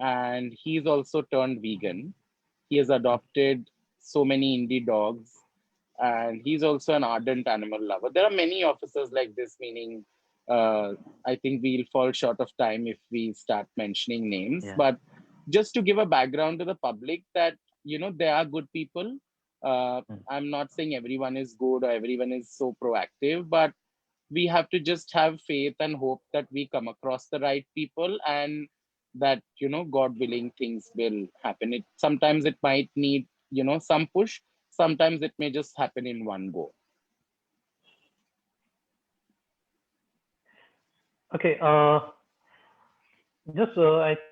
And he's also turned vegan. He has adopted so many indie dogs. And he's also an ardent animal lover. There are many officers like this, meaning I think we'll fall short of time if we start mentioning names. Yeah. But just to give a background to the public that, they are good people. I'm not saying everyone is good or everyone is so proactive, but we have to just have faith and hope that we come across the right people, and that, God willing, things will happen. It sometimes it might need, some push. Sometimes it may just happen in one go. Okay. I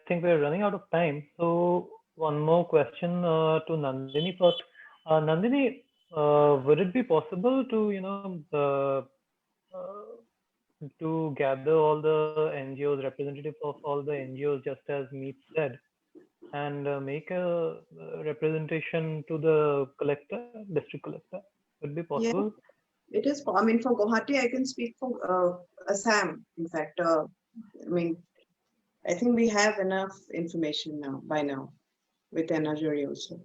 think we're running out of time. So one more question to Nandini first. Nandini, would it be possible to, to gather all the NGOs, representatives of all the NGOs, just as Meet said, and make a representation to the collector, district collector? Would it be Yeah, possible? it is. I mean, for Guwahati, I can speak for Assam. In fact, I mean, I think we have enough information by now with Enajuri also.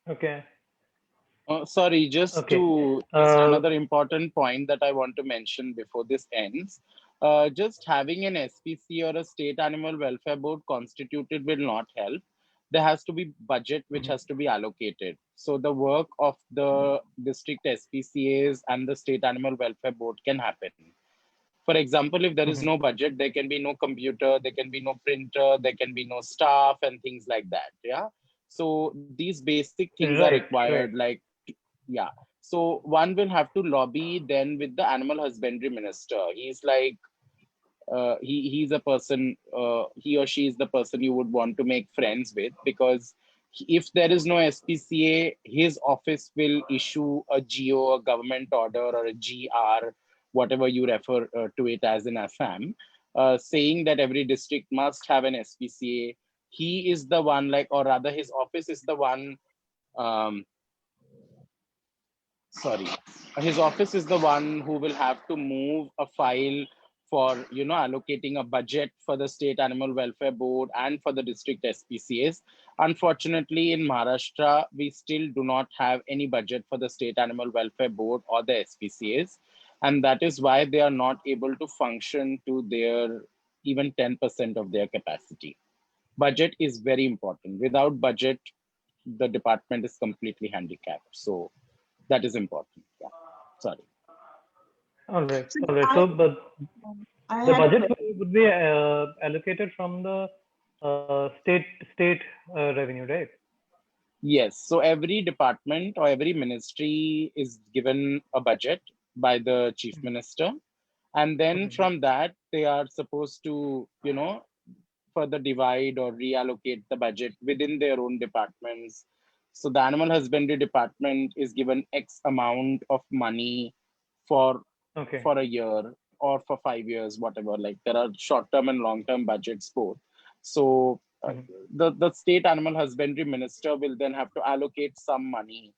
Okay. Sorry, just Okay. another important point that I want to mention before this ends. Just having an SPC or a state animal welfare board constituted will not help. There has to be budget which has to be allocated. So the work of the district SPCAs and the state animal welfare board can happen. For example, if there is no budget, there can be no computer, there can be no printer, there can be no staff and things like that. Yeah. So these basic things are Right, required. right. Like, yeah. So one will have to lobby then with the animal husbandry minister. He's like, he's a person, he or she is the person you would want to make friends with, because if there is no SPCA, his office will issue a GO, a government order, or a GR, whatever you refer to it as in Assam, saying that every district must have an SPCA. He is the one, like, or rather, his office is the one. Um, sorry, his office is the one who will have to move a file for allocating a budget for the state animal welfare board and for the district SPCAs. Unfortunately, in Maharashtra, we still do not have any budget for the state animal welfare board or the SPCAs, and that is why they are not able to function to their even 10% of their capacity. Budget is very important. Without budget, the department is completely handicapped. So that is important. Yeah. Sorry. All right. So All right. So, but I the had a budget question. would be allocated from the state revenue, right? Yes. So every department or every ministry is given a budget by the chief minister. And then from that, they are supposed to, further divide or reallocate the budget within their own departments. So the animal husbandry department is given X amount of money for Okay. for a year or for 5 years, whatever. Like, there are short-term and long-term budgets both. So the state animal husbandry minister will then have to allocate some money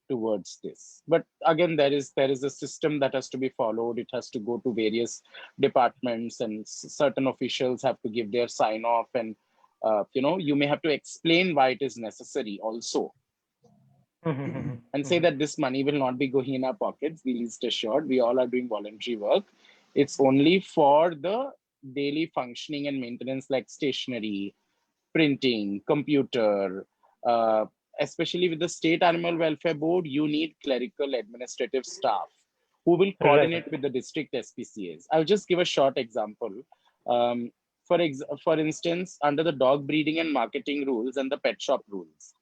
towards this. But again, there is a system that has to be followed. It has to go to various departments, and certain officials have to give their sign off, and you may have to explain why it is necessary also, and say that this money will not be going in our pockets. Be least assured, we all are doing voluntary work. It's only for the daily functioning and maintenance, like stationery, printing, computer. Especially with the state animal welfare board, you need clerical administrative staff who will coordinate Right. with the district SPCAs. I'll just give a short example. Um, for instance, under the dog breeding and marketing rules and the pet shop rules,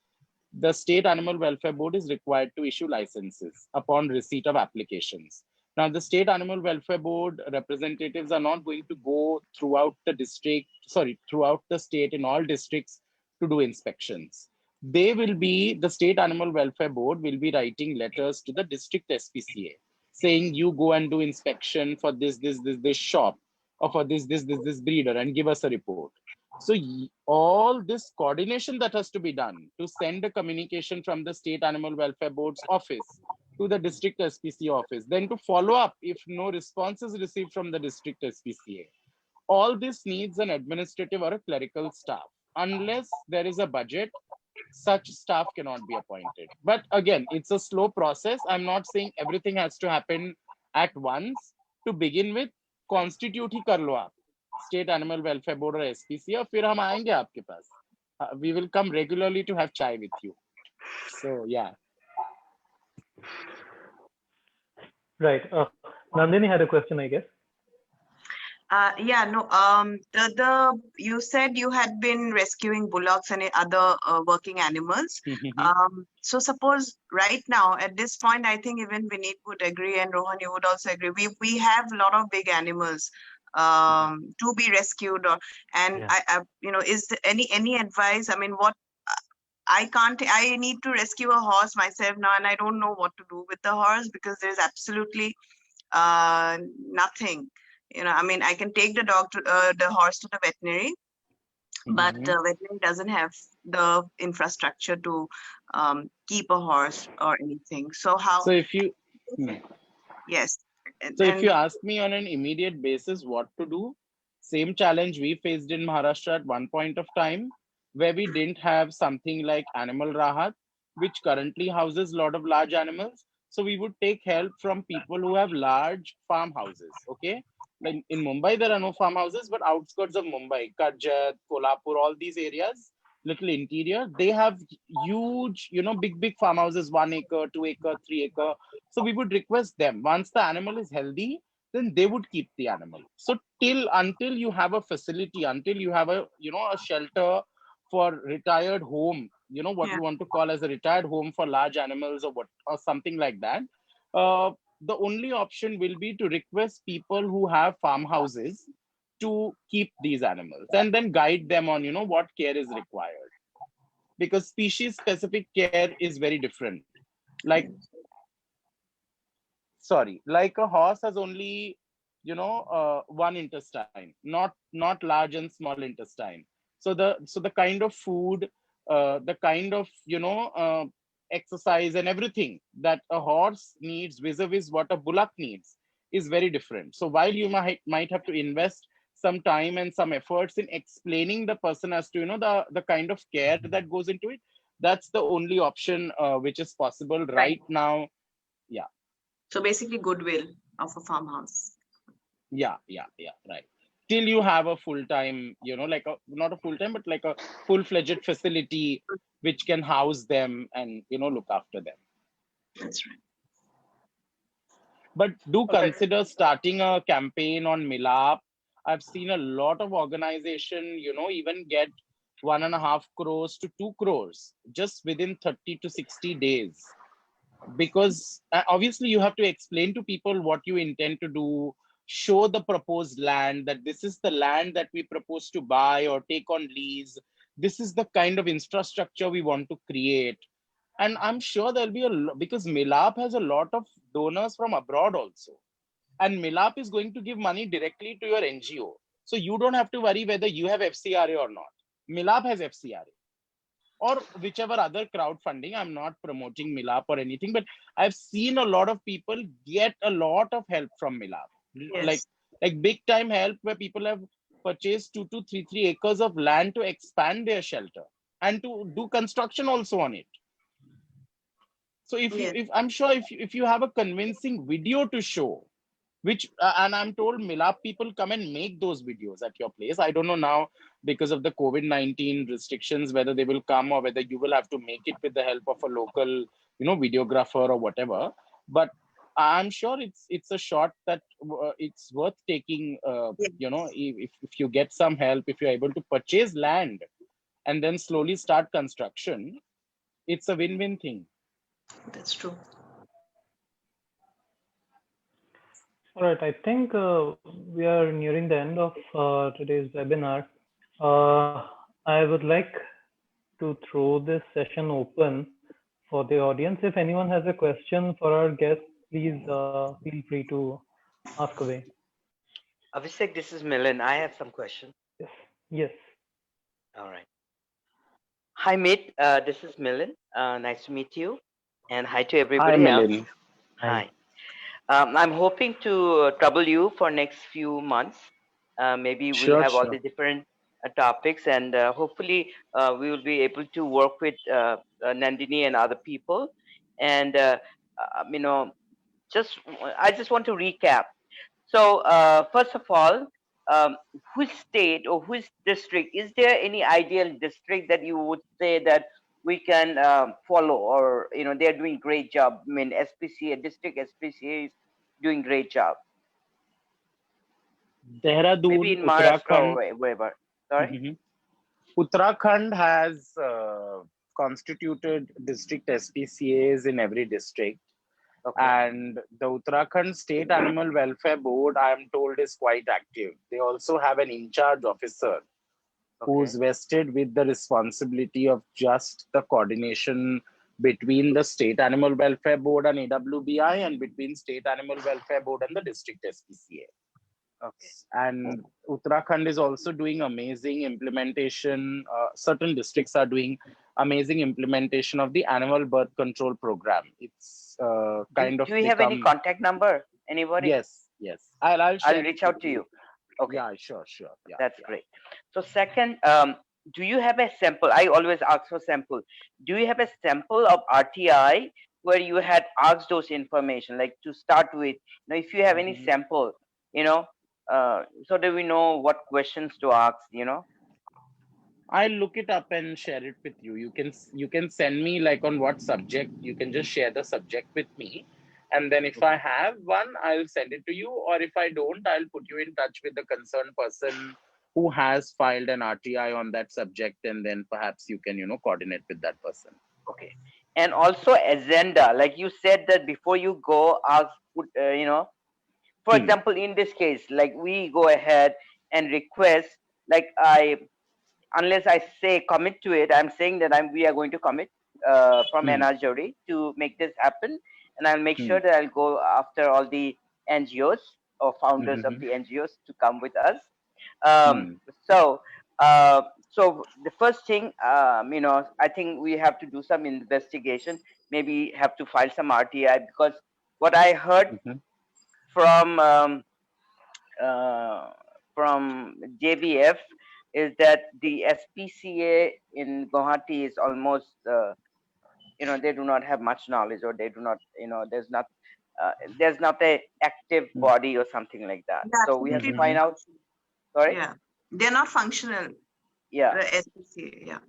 the state animal welfare board is required to issue licenses upon receipt of applications. Now, the state animal welfare board representatives are not going to go throughout throughout the state in all districts to do inspections. The state animal welfare board will be writing letters to the district SPCA saying, you go and do inspection for this shop, or for this breeder, and give us a report. So all this coordination that has to be done to send a communication from the state animal welfare board's office to the district SPCA office, then to follow up if no response is received from the district SPCA. All this needs an administrative or a clerical staff. Unless there is a budget, such staff cannot be appointed. But again, it's a slow process. I'm not saying everything has to happen at once. To begin with, constitute ही कर लो आप state animal welfare board और SPCA, और फिर हम आएंगे आपके पास. We will come regularly to have chai with you. So yeah. Right. Nandini had a question, I guess. Yeah, no, you said you had been rescuing bullocks and other working animals. So suppose right now at this point, I think even Vineet would agree and Rohan, you would also agree. We have a lot of big animals to be rescued, and Yeah. is there any advice? I mean, what I need to rescue a horse myself now, and I don't know what to do with the horse because there's absolutely nothing. I mean, I can take the horse to the veterinary, but the veterinary doesn't have the infrastructure to keep a horse or anything. So how? So if you Yes. So if you ask me on an immediate basis what to do, same challenge we faced in Maharashtra at one point of time, where we didn't have something like Animal Rahat, which currently houses a lot of large animals. So we would take help from people who have large farmhouses. Okay, like in Mumbai there are no farmhouses, but outskirts of Mumbai, Karjat, Kolhapur, all these areas, little interior, they have huge, big farmhouses, 1 acre, 2 acre, 3 acre. So we would request them, once the animal is healthy, then they would keep the animal. So until you have a facility, until you have a shelter for retired home, what Yeah. you want to call as a retired home for large animals or something like that. Uh, the only option will be to request people who have farmhouses to keep these animals and then guide them on, what care is required. Because species specific care is very different. Like, like a horse has only one intestine, not large and small intestine. So the kind of food, the kind of exercise and everything that a horse needs vis-a-vis what a bullock needs is very different. So while you might have to invest some time and some efforts in explaining the person as to the kind of care that goes into it, that's the only option which is possible right now. Yeah. So basically, goodwill of a farmhouse. Yeah, right. Till you have a full-time, like not a full-time, but like a full-fledged facility which can house them and, look after them. That's right. But do Okay. consider starting a campaign on Milap. I've seen a lot of organization, even get 1.5 crores to 2 crores just within 30 to 60 days. Because obviously you have to explain to people what you intend to do, show the proposed land, that this is the land that we propose to buy or take on lease, this is the kind of infrastructure we want to create. And I'm sure there'll be because Milap has a lot of donors from abroad also, and Milap is going to give money directly to your NGO, so you don't have to worry whether you have FCRA or not. Milap has FCRA or whichever other crowdfunding. I'm not promoting Milap or anything, but I've seen a lot of people get a lot of help from Milap. Yes. Like big time help, where people have purchased 2 to 3 acres of land to expand their shelter and to do construction also on it. So if I'm sure if you have a convincing video to show, which and I'm told Milap people come and make those videos at your place. I don't know now because of the COVID-19 restrictions whether they will come or whether you will have to make it with the help of a local videographer or whatever. But I'm sure it's a shot that it's worth taking. If you get some help, if you're able to purchase land and then slowly start construction, it's a win-win thing. That's true. All right, I think we are nearing the end of today's webinar. I would like to throw this session open for the audience. If anyone has a question for our guests, please feel free to ask away. Abhishek, this is Milan. I have some questions. Yes. All right. Hi, Meet. This is Milan. Nice to meet you. And hi to everybody else. Milan. Hi. I'm hoping to trouble you for next few months. Maybe we'll have all the different topics, and hopefully we will be able to work with Nandini and other people. And I just want to recap. So first of all, which state or which district, is there any ideal district that you would say that we can follow, or they're doing great job? I mean, SPCA, district SPCAs doing great job. Dehradun, Maybe in Maharashtra Uttarakhand. or wherever. Sorry. Uttarakhand has constituted district SPCAs in every district. Okay. And the Uttarakhand State Animal Welfare Board, I am told, is quite active. They also have an in-charge officer who's vested with the responsibility of just the coordination between the State Animal Welfare Board and AWBI and between State Animal Welfare Board and the district SPCA. Okay. And Uttarakhand is also doing amazing implementation. Certain districts are doing amazing implementation of the animal birth control program. It's kind of. Do you have any contact number? Anybody? Yes. I'll reach out to you. Okay. Yeah, sure. Yeah, that's great. So second, do you have a sample? I always ask for sample. Do you have a sample of RTI where you had asked those information, like to start with? If you have any sample, so that we know what questions to ask. I'll look it up and share it with you. You can send me like on what subject. You can just share the subject with me. And then if I have one, I'll send it to you. Or if I don't, I'll put you in touch with the concerned person who has filed an RTI on that subject. And then perhaps you can, coordinate with that person. Okay. And also agenda, like you said that before you go, ask, for example, in this case, like we go ahead and request, like unless I say commit to it, I'm saying that we are going to commit from NRJORI to make this happen. And I'll make sure that I'll go after all the NGOs or founders of the NGOs to come with us. So the first thing, I think we have to do some investigation, maybe have to file some RTI, because what I heard from JBF is that the SPCA in Guwahati is almost, they do not have much knowledge, or they do not, there's not a active body or something like that. So we have to find out. Sorry? Yeah, they're not functional. Yeah. The SPCA, yeah.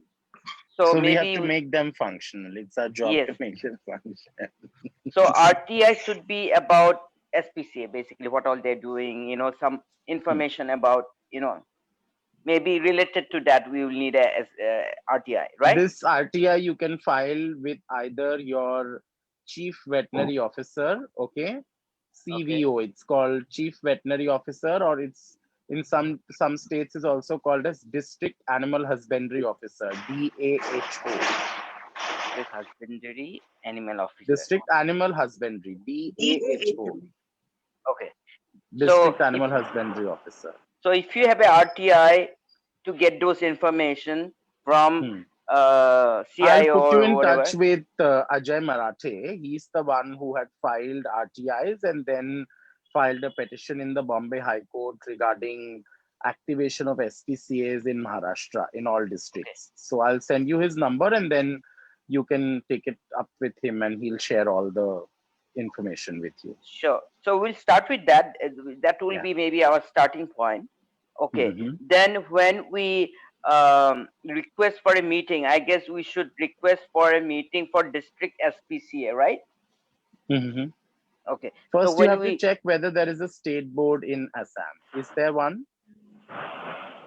So maybe we have to make them functional. It's our job to make them functional. So RTI should be about SPCA, basically what all they're doing, some information about, maybe related to that. We will need a RTI, right? This RTI you can file with either your chief veterinary officer, CVO. It's called chief veterinary officer, or it's in some states is also called as district animal husbandry officer, DAHO. Husbandry animal officer. District animal husbandry, DAHO. Okay. District animal husbandry officer. So if you have a RTI to get those information from CIO, I'll put you in whatever. touch with Ajay Marathe. He's the one who had filed RTIs and then filed a petition in the Bombay High Court regarding activation of SPCAs in Maharashtra in all districts. So I'll send you his number and then you can take it up with him and he'll share all the information with you. Sure. So we'll start with that. That will be maybe our starting point. Okay. Then when we request for a meeting, I guess we should request for a meeting for district SPCA, right? Okay. First, so you have to check whether there is a state board in Assam. Is there one?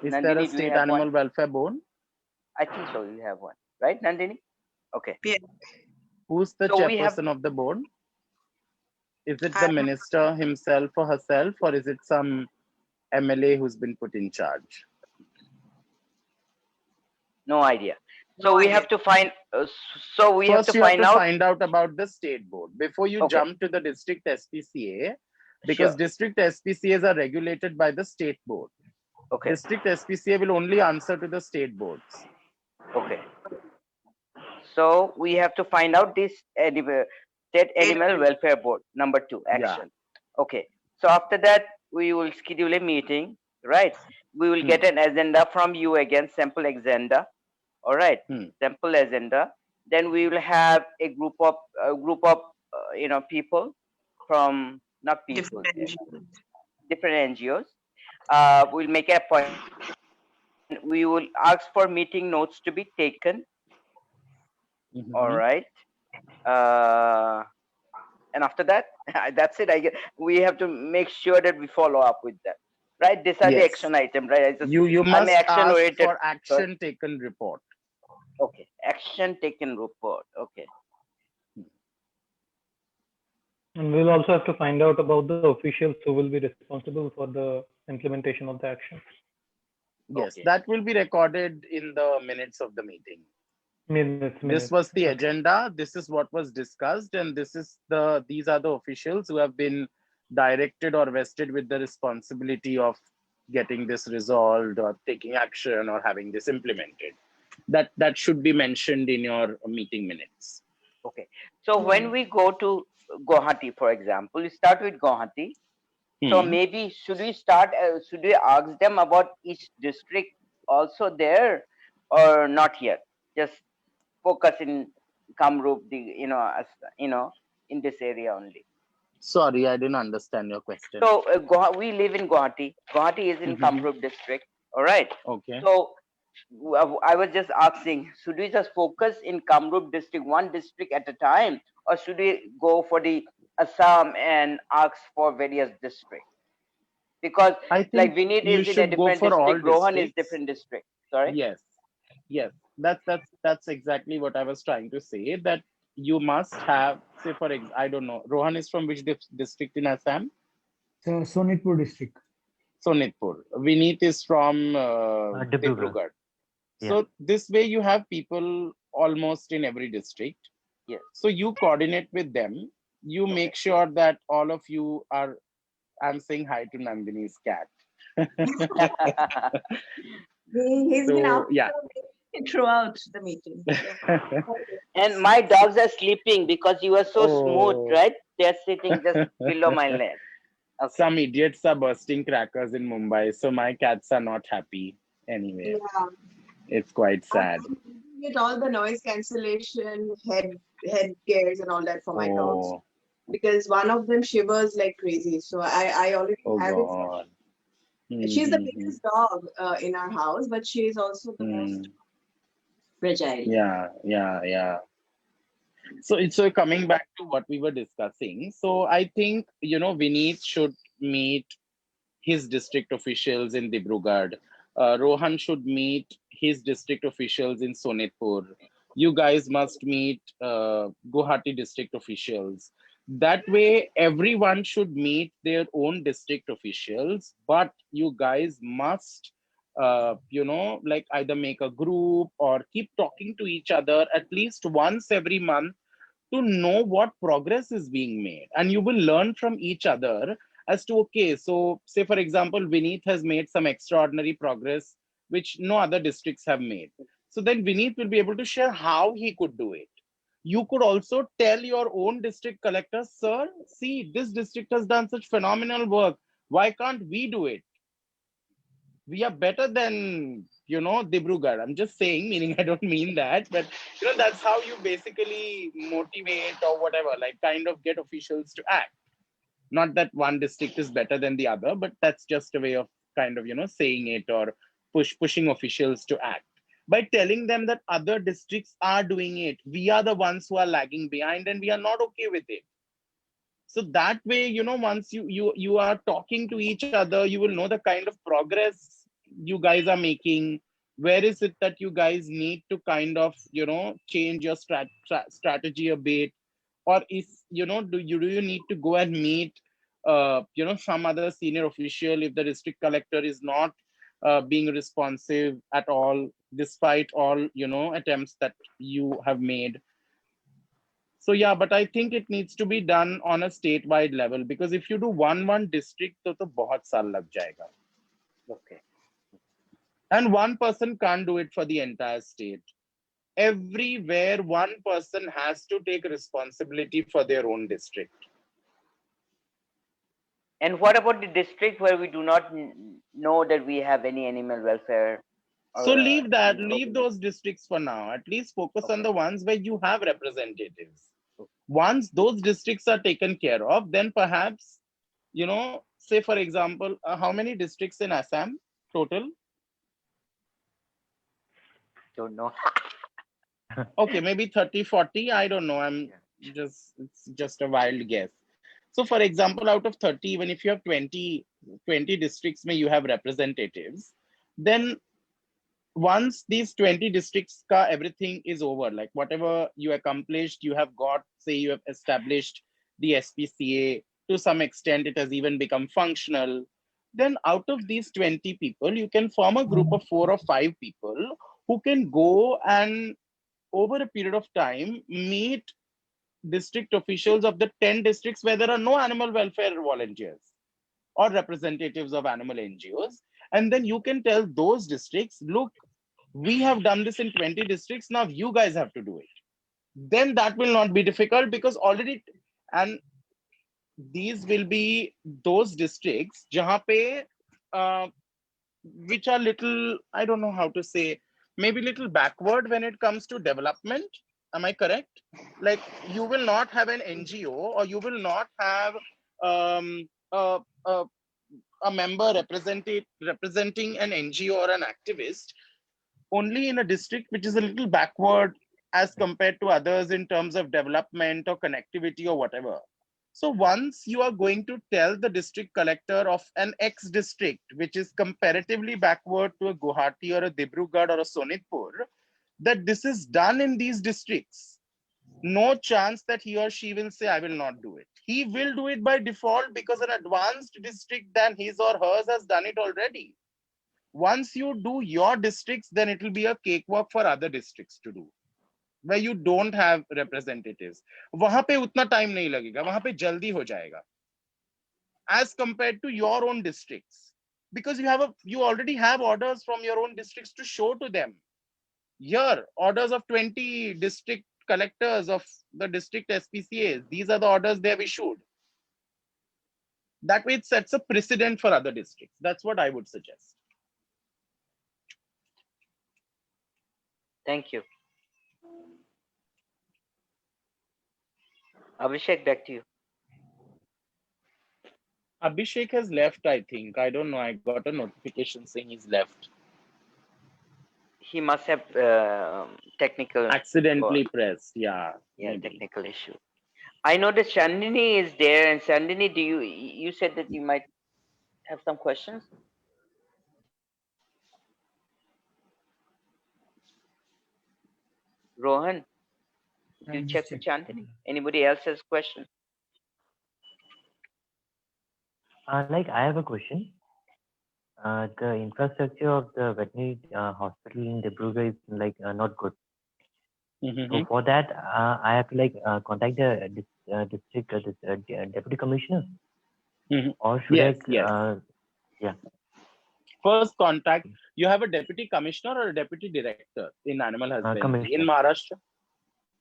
Is there a state animal welfare board? I think so. You have one, right, Nandini? Okay. Yeah. Who's the chairperson of the board? Is it the minister himself or herself, or is it some MLA who's been put in charge? No idea. So we have to find. So we have to find out about the state board before you jump to the district SPCA, because district SPCAs are regulated by the state board. Okay. District SPCA will only answer to the state boards. Okay. So we have to find out this State Animal Welfare Board, number 2, action. Okay. So after that, we will schedule a meeting, right? We will get an agenda from you again, sample agenda. All right, sample agenda. Then we will have a group of people from different NGOs. We'll make a point. We will ask for meeting notes to be taken. All right. And after that, that's it. I guess we have to make sure that we follow up with that. Right? These are the Yes. action item, right? You I'm must action ask oriented. for action taken report. Okay. Action taken report. Okay. And we'll also have to find out about the officials who will be responsible for the implementation of the action. Yes, Okay. that will be recorded in the minutes of the meeting. Minutes. This was the Okay. agenda. This is what was discussed, and these are the officials who have been directed or vested with the responsibility of getting this resolved or taking action or having this implemented. That should be mentioned in your meeting minutes. Okay. So when we go to Guwahati, for example, we start with Guwahati. So maybe should we ask them about each district also there, or not yet? Just focus in Kamrup, in this area only. Sorry, I didn't understand your question. So we live in Guwahati. Guwahati is in Kamrup district. All right. Okay. So I was just asking, should we just focus in Kamrup district, one district at a time, or should we go for the Assam and ask for various districts? Because I think like Vineet you is in a should go different for all district, Rohan is districts. different district. Sorry. Yes. That's exactly what I was trying to say. That you must have, say I don't know, Rohan is from which district in Assam? So Sonitpur district. Sonitpur. Vineet is from Dibrugarh. Dibrugarh. Yeah. So this way you have people almost in every district. Yes. So you coordinate with them. You make sure that all of you are. I'm saying hi to Nandini's cat. He's been out throughout the meeting. And my dogs are sleeping because you are so Oh. smooth, right? They're sitting just below my leg. Okay. Some idiots are bursting crackers in Mumbai, so my cats are not happy. Anyway, it's quite sad. Get all the noise cancellation, headgears and all that for my dogs. Because one of them shivers like crazy. So I already have God. it. She's the biggest dog in our house, but she is also the most fragile. Yeah. So coming back to what we were discussing. So I think, Vineet should meet his district officials in Dibrugarh. Rohan should meet his district officials in Sonitpur. You guys must meet Guwahati district officials. That way, everyone should meet their own district officials, but you guys must, like either make a group or keep talking to each other at least once every month to know what progress is being made. And you will learn from each other as to, okay, so say, for example, Vineet has made some extraordinary progress, which no other districts have made. So then Vineet will be able to share how he could do it. You could also tell your own district collector, sir, see, this district has done such phenomenal work. Why can't we do it? We are better than, Dibrugarh. I'm just saying, meaning I don't mean that, but, that's how you basically motivate or whatever, like kind of get officials to act. Not that one district is better than the other, but that's just a way of kind of, saying it or pushing officials to act. By telling them that other districts are doing it, we are the ones who are lagging behind and we are not okay with it. So that way, once you are talking to each other, you will know the kind of progress you guys are making. Where is it that you guys need to kind of, change your strategy a bit? Or is, do you need to go and meet, some other senior official if the district collector is not being responsive at all, despite all, attempts that you have made. So yeah, but I think it needs to be done on a statewide level, because if you do one district, to bahut saal lag jayega. Okay. And one person can't do it for the entire state. Everywhere, one person has to take responsibility for their own district. And what about the district where we do not know that we have any animal welfare? So leave that, leave those districts for now. At least focus on the ones where you have representatives. Once those districts are taken care of, then perhaps, say for example, how many districts in Assam total? Don't know. Okay, maybe 30, 40. I don't know. I'm it's just a wild guess. So for example, out of 30, even if you have 20 districts where you have representatives, then once these 20 districts ka everything is over, like whatever you accomplished, you have got, say you have established the SPCA, to some extent it has even become functional, then out of these 20 people, you can form a group of 4 or 5 people who can go and over a period of time meet district officials of the 10 districts where there are no animal welfare volunteers or representatives of animal NGOs. And then you can tell those districts, look, we have done this in 20 districts, now you guys have to do it. Then that will not be difficult because already, and these will be those districts jahan pe, which are little, I don't know how to say, maybe little backward when it comes to development. Am I correct? Like you will not have an NGO or you will not have um, a, a, a member representing an NGO or an activist only in a district which is a little backward as compared to others in terms of development or connectivity or whatever. So once you are going to tell the district collector of an X district, which is comparatively backward to a Guwahati or a Dibrugarh or a Sonitpur, that this is done in these districts, no chance that he or she will say, I will not do it. He will do it by default because an advanced district than his or hers has done it already. Once you do your districts, then it will be a cakewalk for other districts to do, where you don't have representatives. वहां पे उतना time नहीं लगेगा, वहां पे जल्दी हो जाएगा, as compared to your own districts, because you already have orders from your own districts to show to them. Here, orders of 20 district collectors of the district SPCAs, these are the orders they have issued. That way it sets a precedent for other districts. That's what I would suggest. Thank you. Abhishek, back to you. Abhishek has left, I think. I don't know. I got a notification saying he's left. He must have technical accidentally pressed. Yeah. Yeah, maybe. technical issue. I know that Chandini is there, and Chandini, you said that you might have some questions? Rohan, did you check with Chandini? Anybody else has questions? Like I have a question. The infrastructure of the veterinary hospital in Dibrugarh is like not good. So for that, I have to like contact the district deputy commissioner, or should yes, I? Yes. Yeah. First contact. You have a deputy commissioner or a deputy director in animal husbandry in Maharashtra.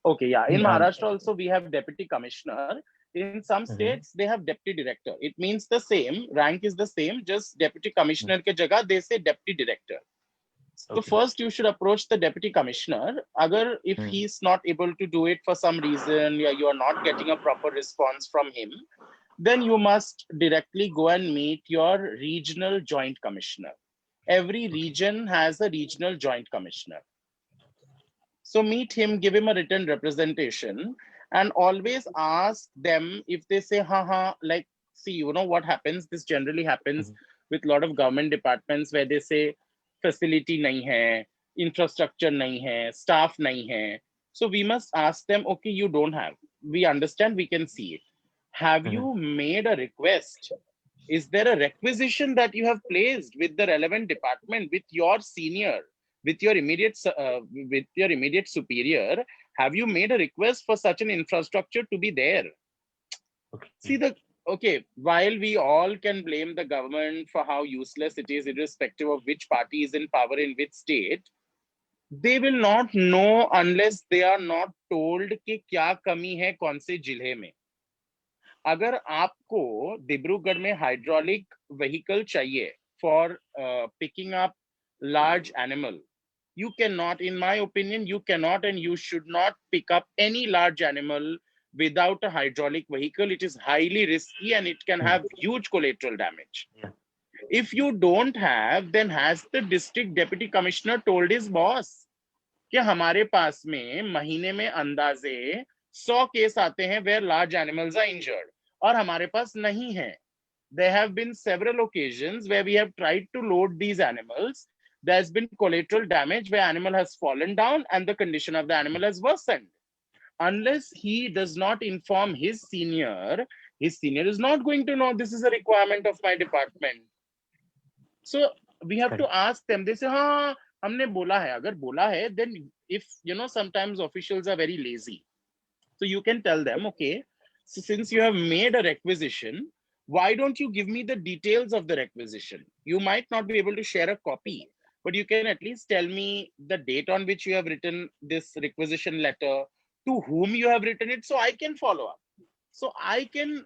Okay, yeah. In Maharashtra also we have deputy commissioner. In some states they have deputy director. It means the same rank is the same. Just deputy commissioner ke jagah they say deputy director. So first you should approach the deputy commissioner. Agar if he's not able to do it for some reason, you are not getting a proper response from him, then you must directly go and meet your regional joint commissioner. Every region has a regional joint commissioner. So meet him, give him a written representation, and always ask them if they say, like, see, you know what happens? This generally happens with a lot of government departments where they say, facility nahi hai, infrastructure nahi hai, staff nahi hai. So we must ask them, okay, you don't have. We understand, we can see it. Have you made a request? Is there a requisition that you have placed with the relevant department, with your senior, with your immediate superior? Have you made a request for such an infrastructure to be there? See while we all can blame the government for how useless it is, irrespective of which party is in power in which state, they will not know unless they are not told कि क्या कमी है कौन से जिले में. अगर आपको डिब्रूगढ़ में हाइड्रोलिक व्हीकल चाहिए for picking up large animal, you cannot, in my opinion, you cannot and you should not pick up any large animal without a hydraulic vehicle. It is highly risky and it can have huge collateral damage. If you don't have, then has the district deputy commissioner told his boss कि हमारे पास में महीने में अंदाजे 100 case आते हैं where large animals are injured और हमारे पास नहीं है. There have been several occasions where we have tried to load these animals. There's been collateral damage where animal has fallen down and the condition of the animal has worsened. Unless he does not inform his senior is not going to know this is a requirement of my department. So we have to ask them. They say, हाँ, हमने बोला है. अगर बोला है, then if sometimes officials are very lazy. So you can tell them, okay, so since you have made a requisition, why don't you give me the details of the requisition? You might not be able to share a copy, but you can at least tell me the date on which you have written this requisition letter, to whom you have written it, so I can follow up. So I can,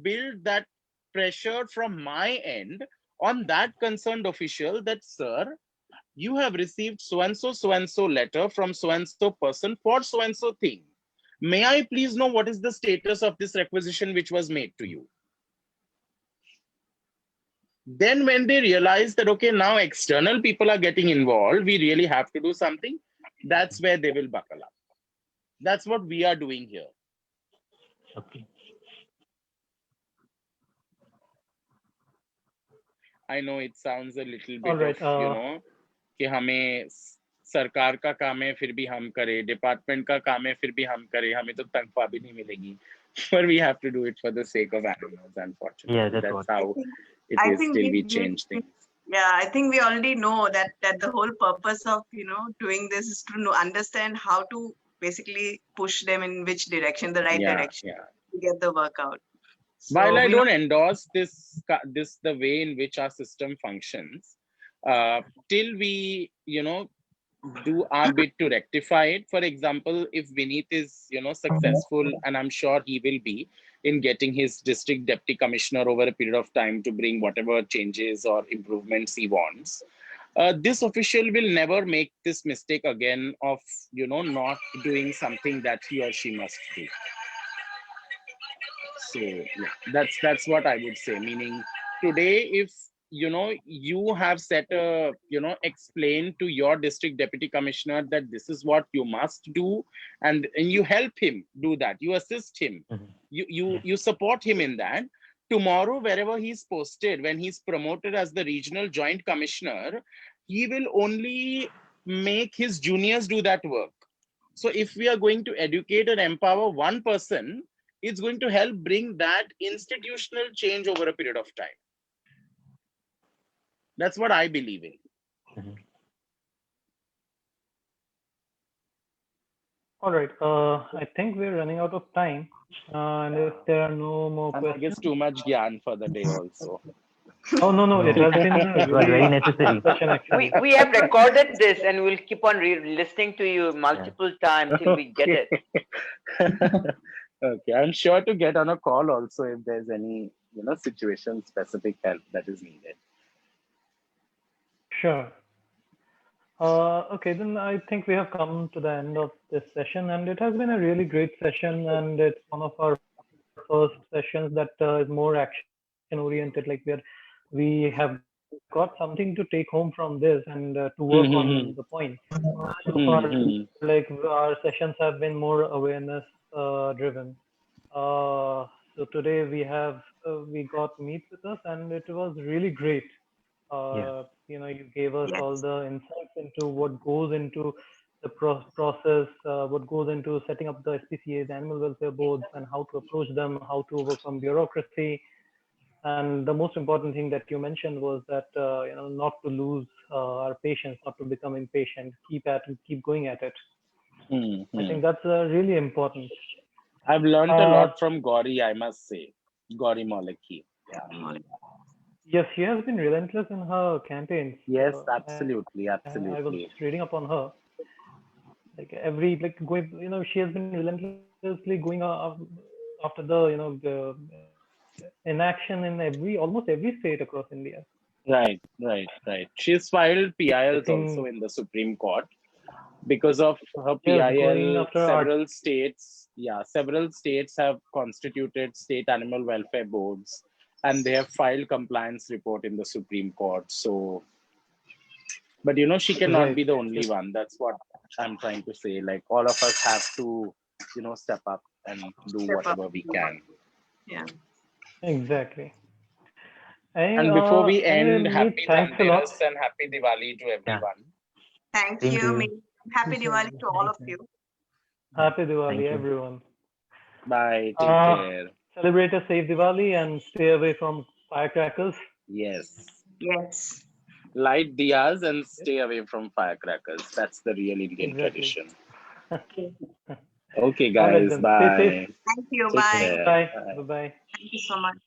build that pressure from my end on that concerned official that, sir, you have received so and so letter from so and so person for so and so thing. May I please know what is the status of this requisition which was made to you? Then when they realize that, okay, now external people are getting involved, we really have to do something, that's where they will buckle up. That's what we are doing here. Okay. I know it sounds a little bit All right, of, कि हमें सरकार का काम है फिर भी हम करें, डिपार्टमेंट का काम है फिर भी हम करें, हमें तो तनख्वाह भी नहीं मिलेगी. But we have to do it for the sake of animals, unfortunately. Yeah, that's how it I is think till we we- change things. Yeah, I think we already know that the whole purpose of doing this is to understand how to basically push them in which direction, the right direction, to get the work out. So While I we don't know- endorse this the way in which our system functions, till we do our bit to rectify it. For example, if Vineet is successful, and I'm sure he will be, in getting his district deputy commissioner over a period of time to bring whatever changes or improvements he wants, this official will never make this mistake again of not doing something that he or she must do. So yeah, that's what I would say. Meaning today, if you have set a explain to your district deputy commissioner that this is what you must do, and you help him do that, you assist him, you support him in that. Tomorrow, wherever he's posted, when he's promoted as the regional joint commissioner, he will only make his juniors do that work. So if we are going to educate and empower one person, it's going to help bring that institutional change over a period of time. That's what I believe in. All right. I think we're running out of time. And if there are no more And questions. I guess too much gyan for the day also. Oh, no. It has been It was very necessary. session actually. We have recorded this and we'll keep on listening to you multiple times till we get it. Okay, I'm sure to get on a call also if there's any situation specific help that is needed. Sure. Okay, then I think we have come to the end of this session, and it has been a really great session, and it's one of our first sessions that is more action oriented. Like we have got something to take home from this and to work on the point. So far, like our sessions have been more awareness driven. So today we got Meet with us, and it was really great. You gave us all the insights into what goes into the process, what goes into setting up the SPCAs, animal welfare boards, and how to approach them, how to overcome bureaucracy. And the most important thing that you mentioned was that not to lose our patience, not to become impatient, keep going at it. I think that's really important. I've learned a lot from Gauri, I must say. Gauri Maliki. Yeah. Yes, she has been relentless in her campaigns. Yes, absolutely. I was reading up on her. Like she has been relentlessly going after the inaction in almost every state across India. Right. She's filed PILs also in the Supreme Court because of her PIL. Several states have constituted state animal welfare boards, and they have filed compliance report in the Supreme Court. So, but she cannot be the only one. That's what I'm trying to say. Like all of us have to step up and do Step up. whatever we can. Yeah. Exactly. And before we anyway, end, Meet, happy thanks a lot. Dhanteras and happy Diwali to everyone. Thank Same to you. you. Meet. Happy Diwali to all of you. Happy Thank Diwali, you. everyone. Bye. Take Uh, care. Celebrate a safe Diwali and stay away from firecrackers. Yes. Yes. Light diyas and stay away from firecrackers. That's the real Indian Exactly. tradition. Okay. Okay, All right guys. then. Bye. Stay safe. Thank you. Take Bye. care. Bye. Bye. Bye-bye. Thank you so much.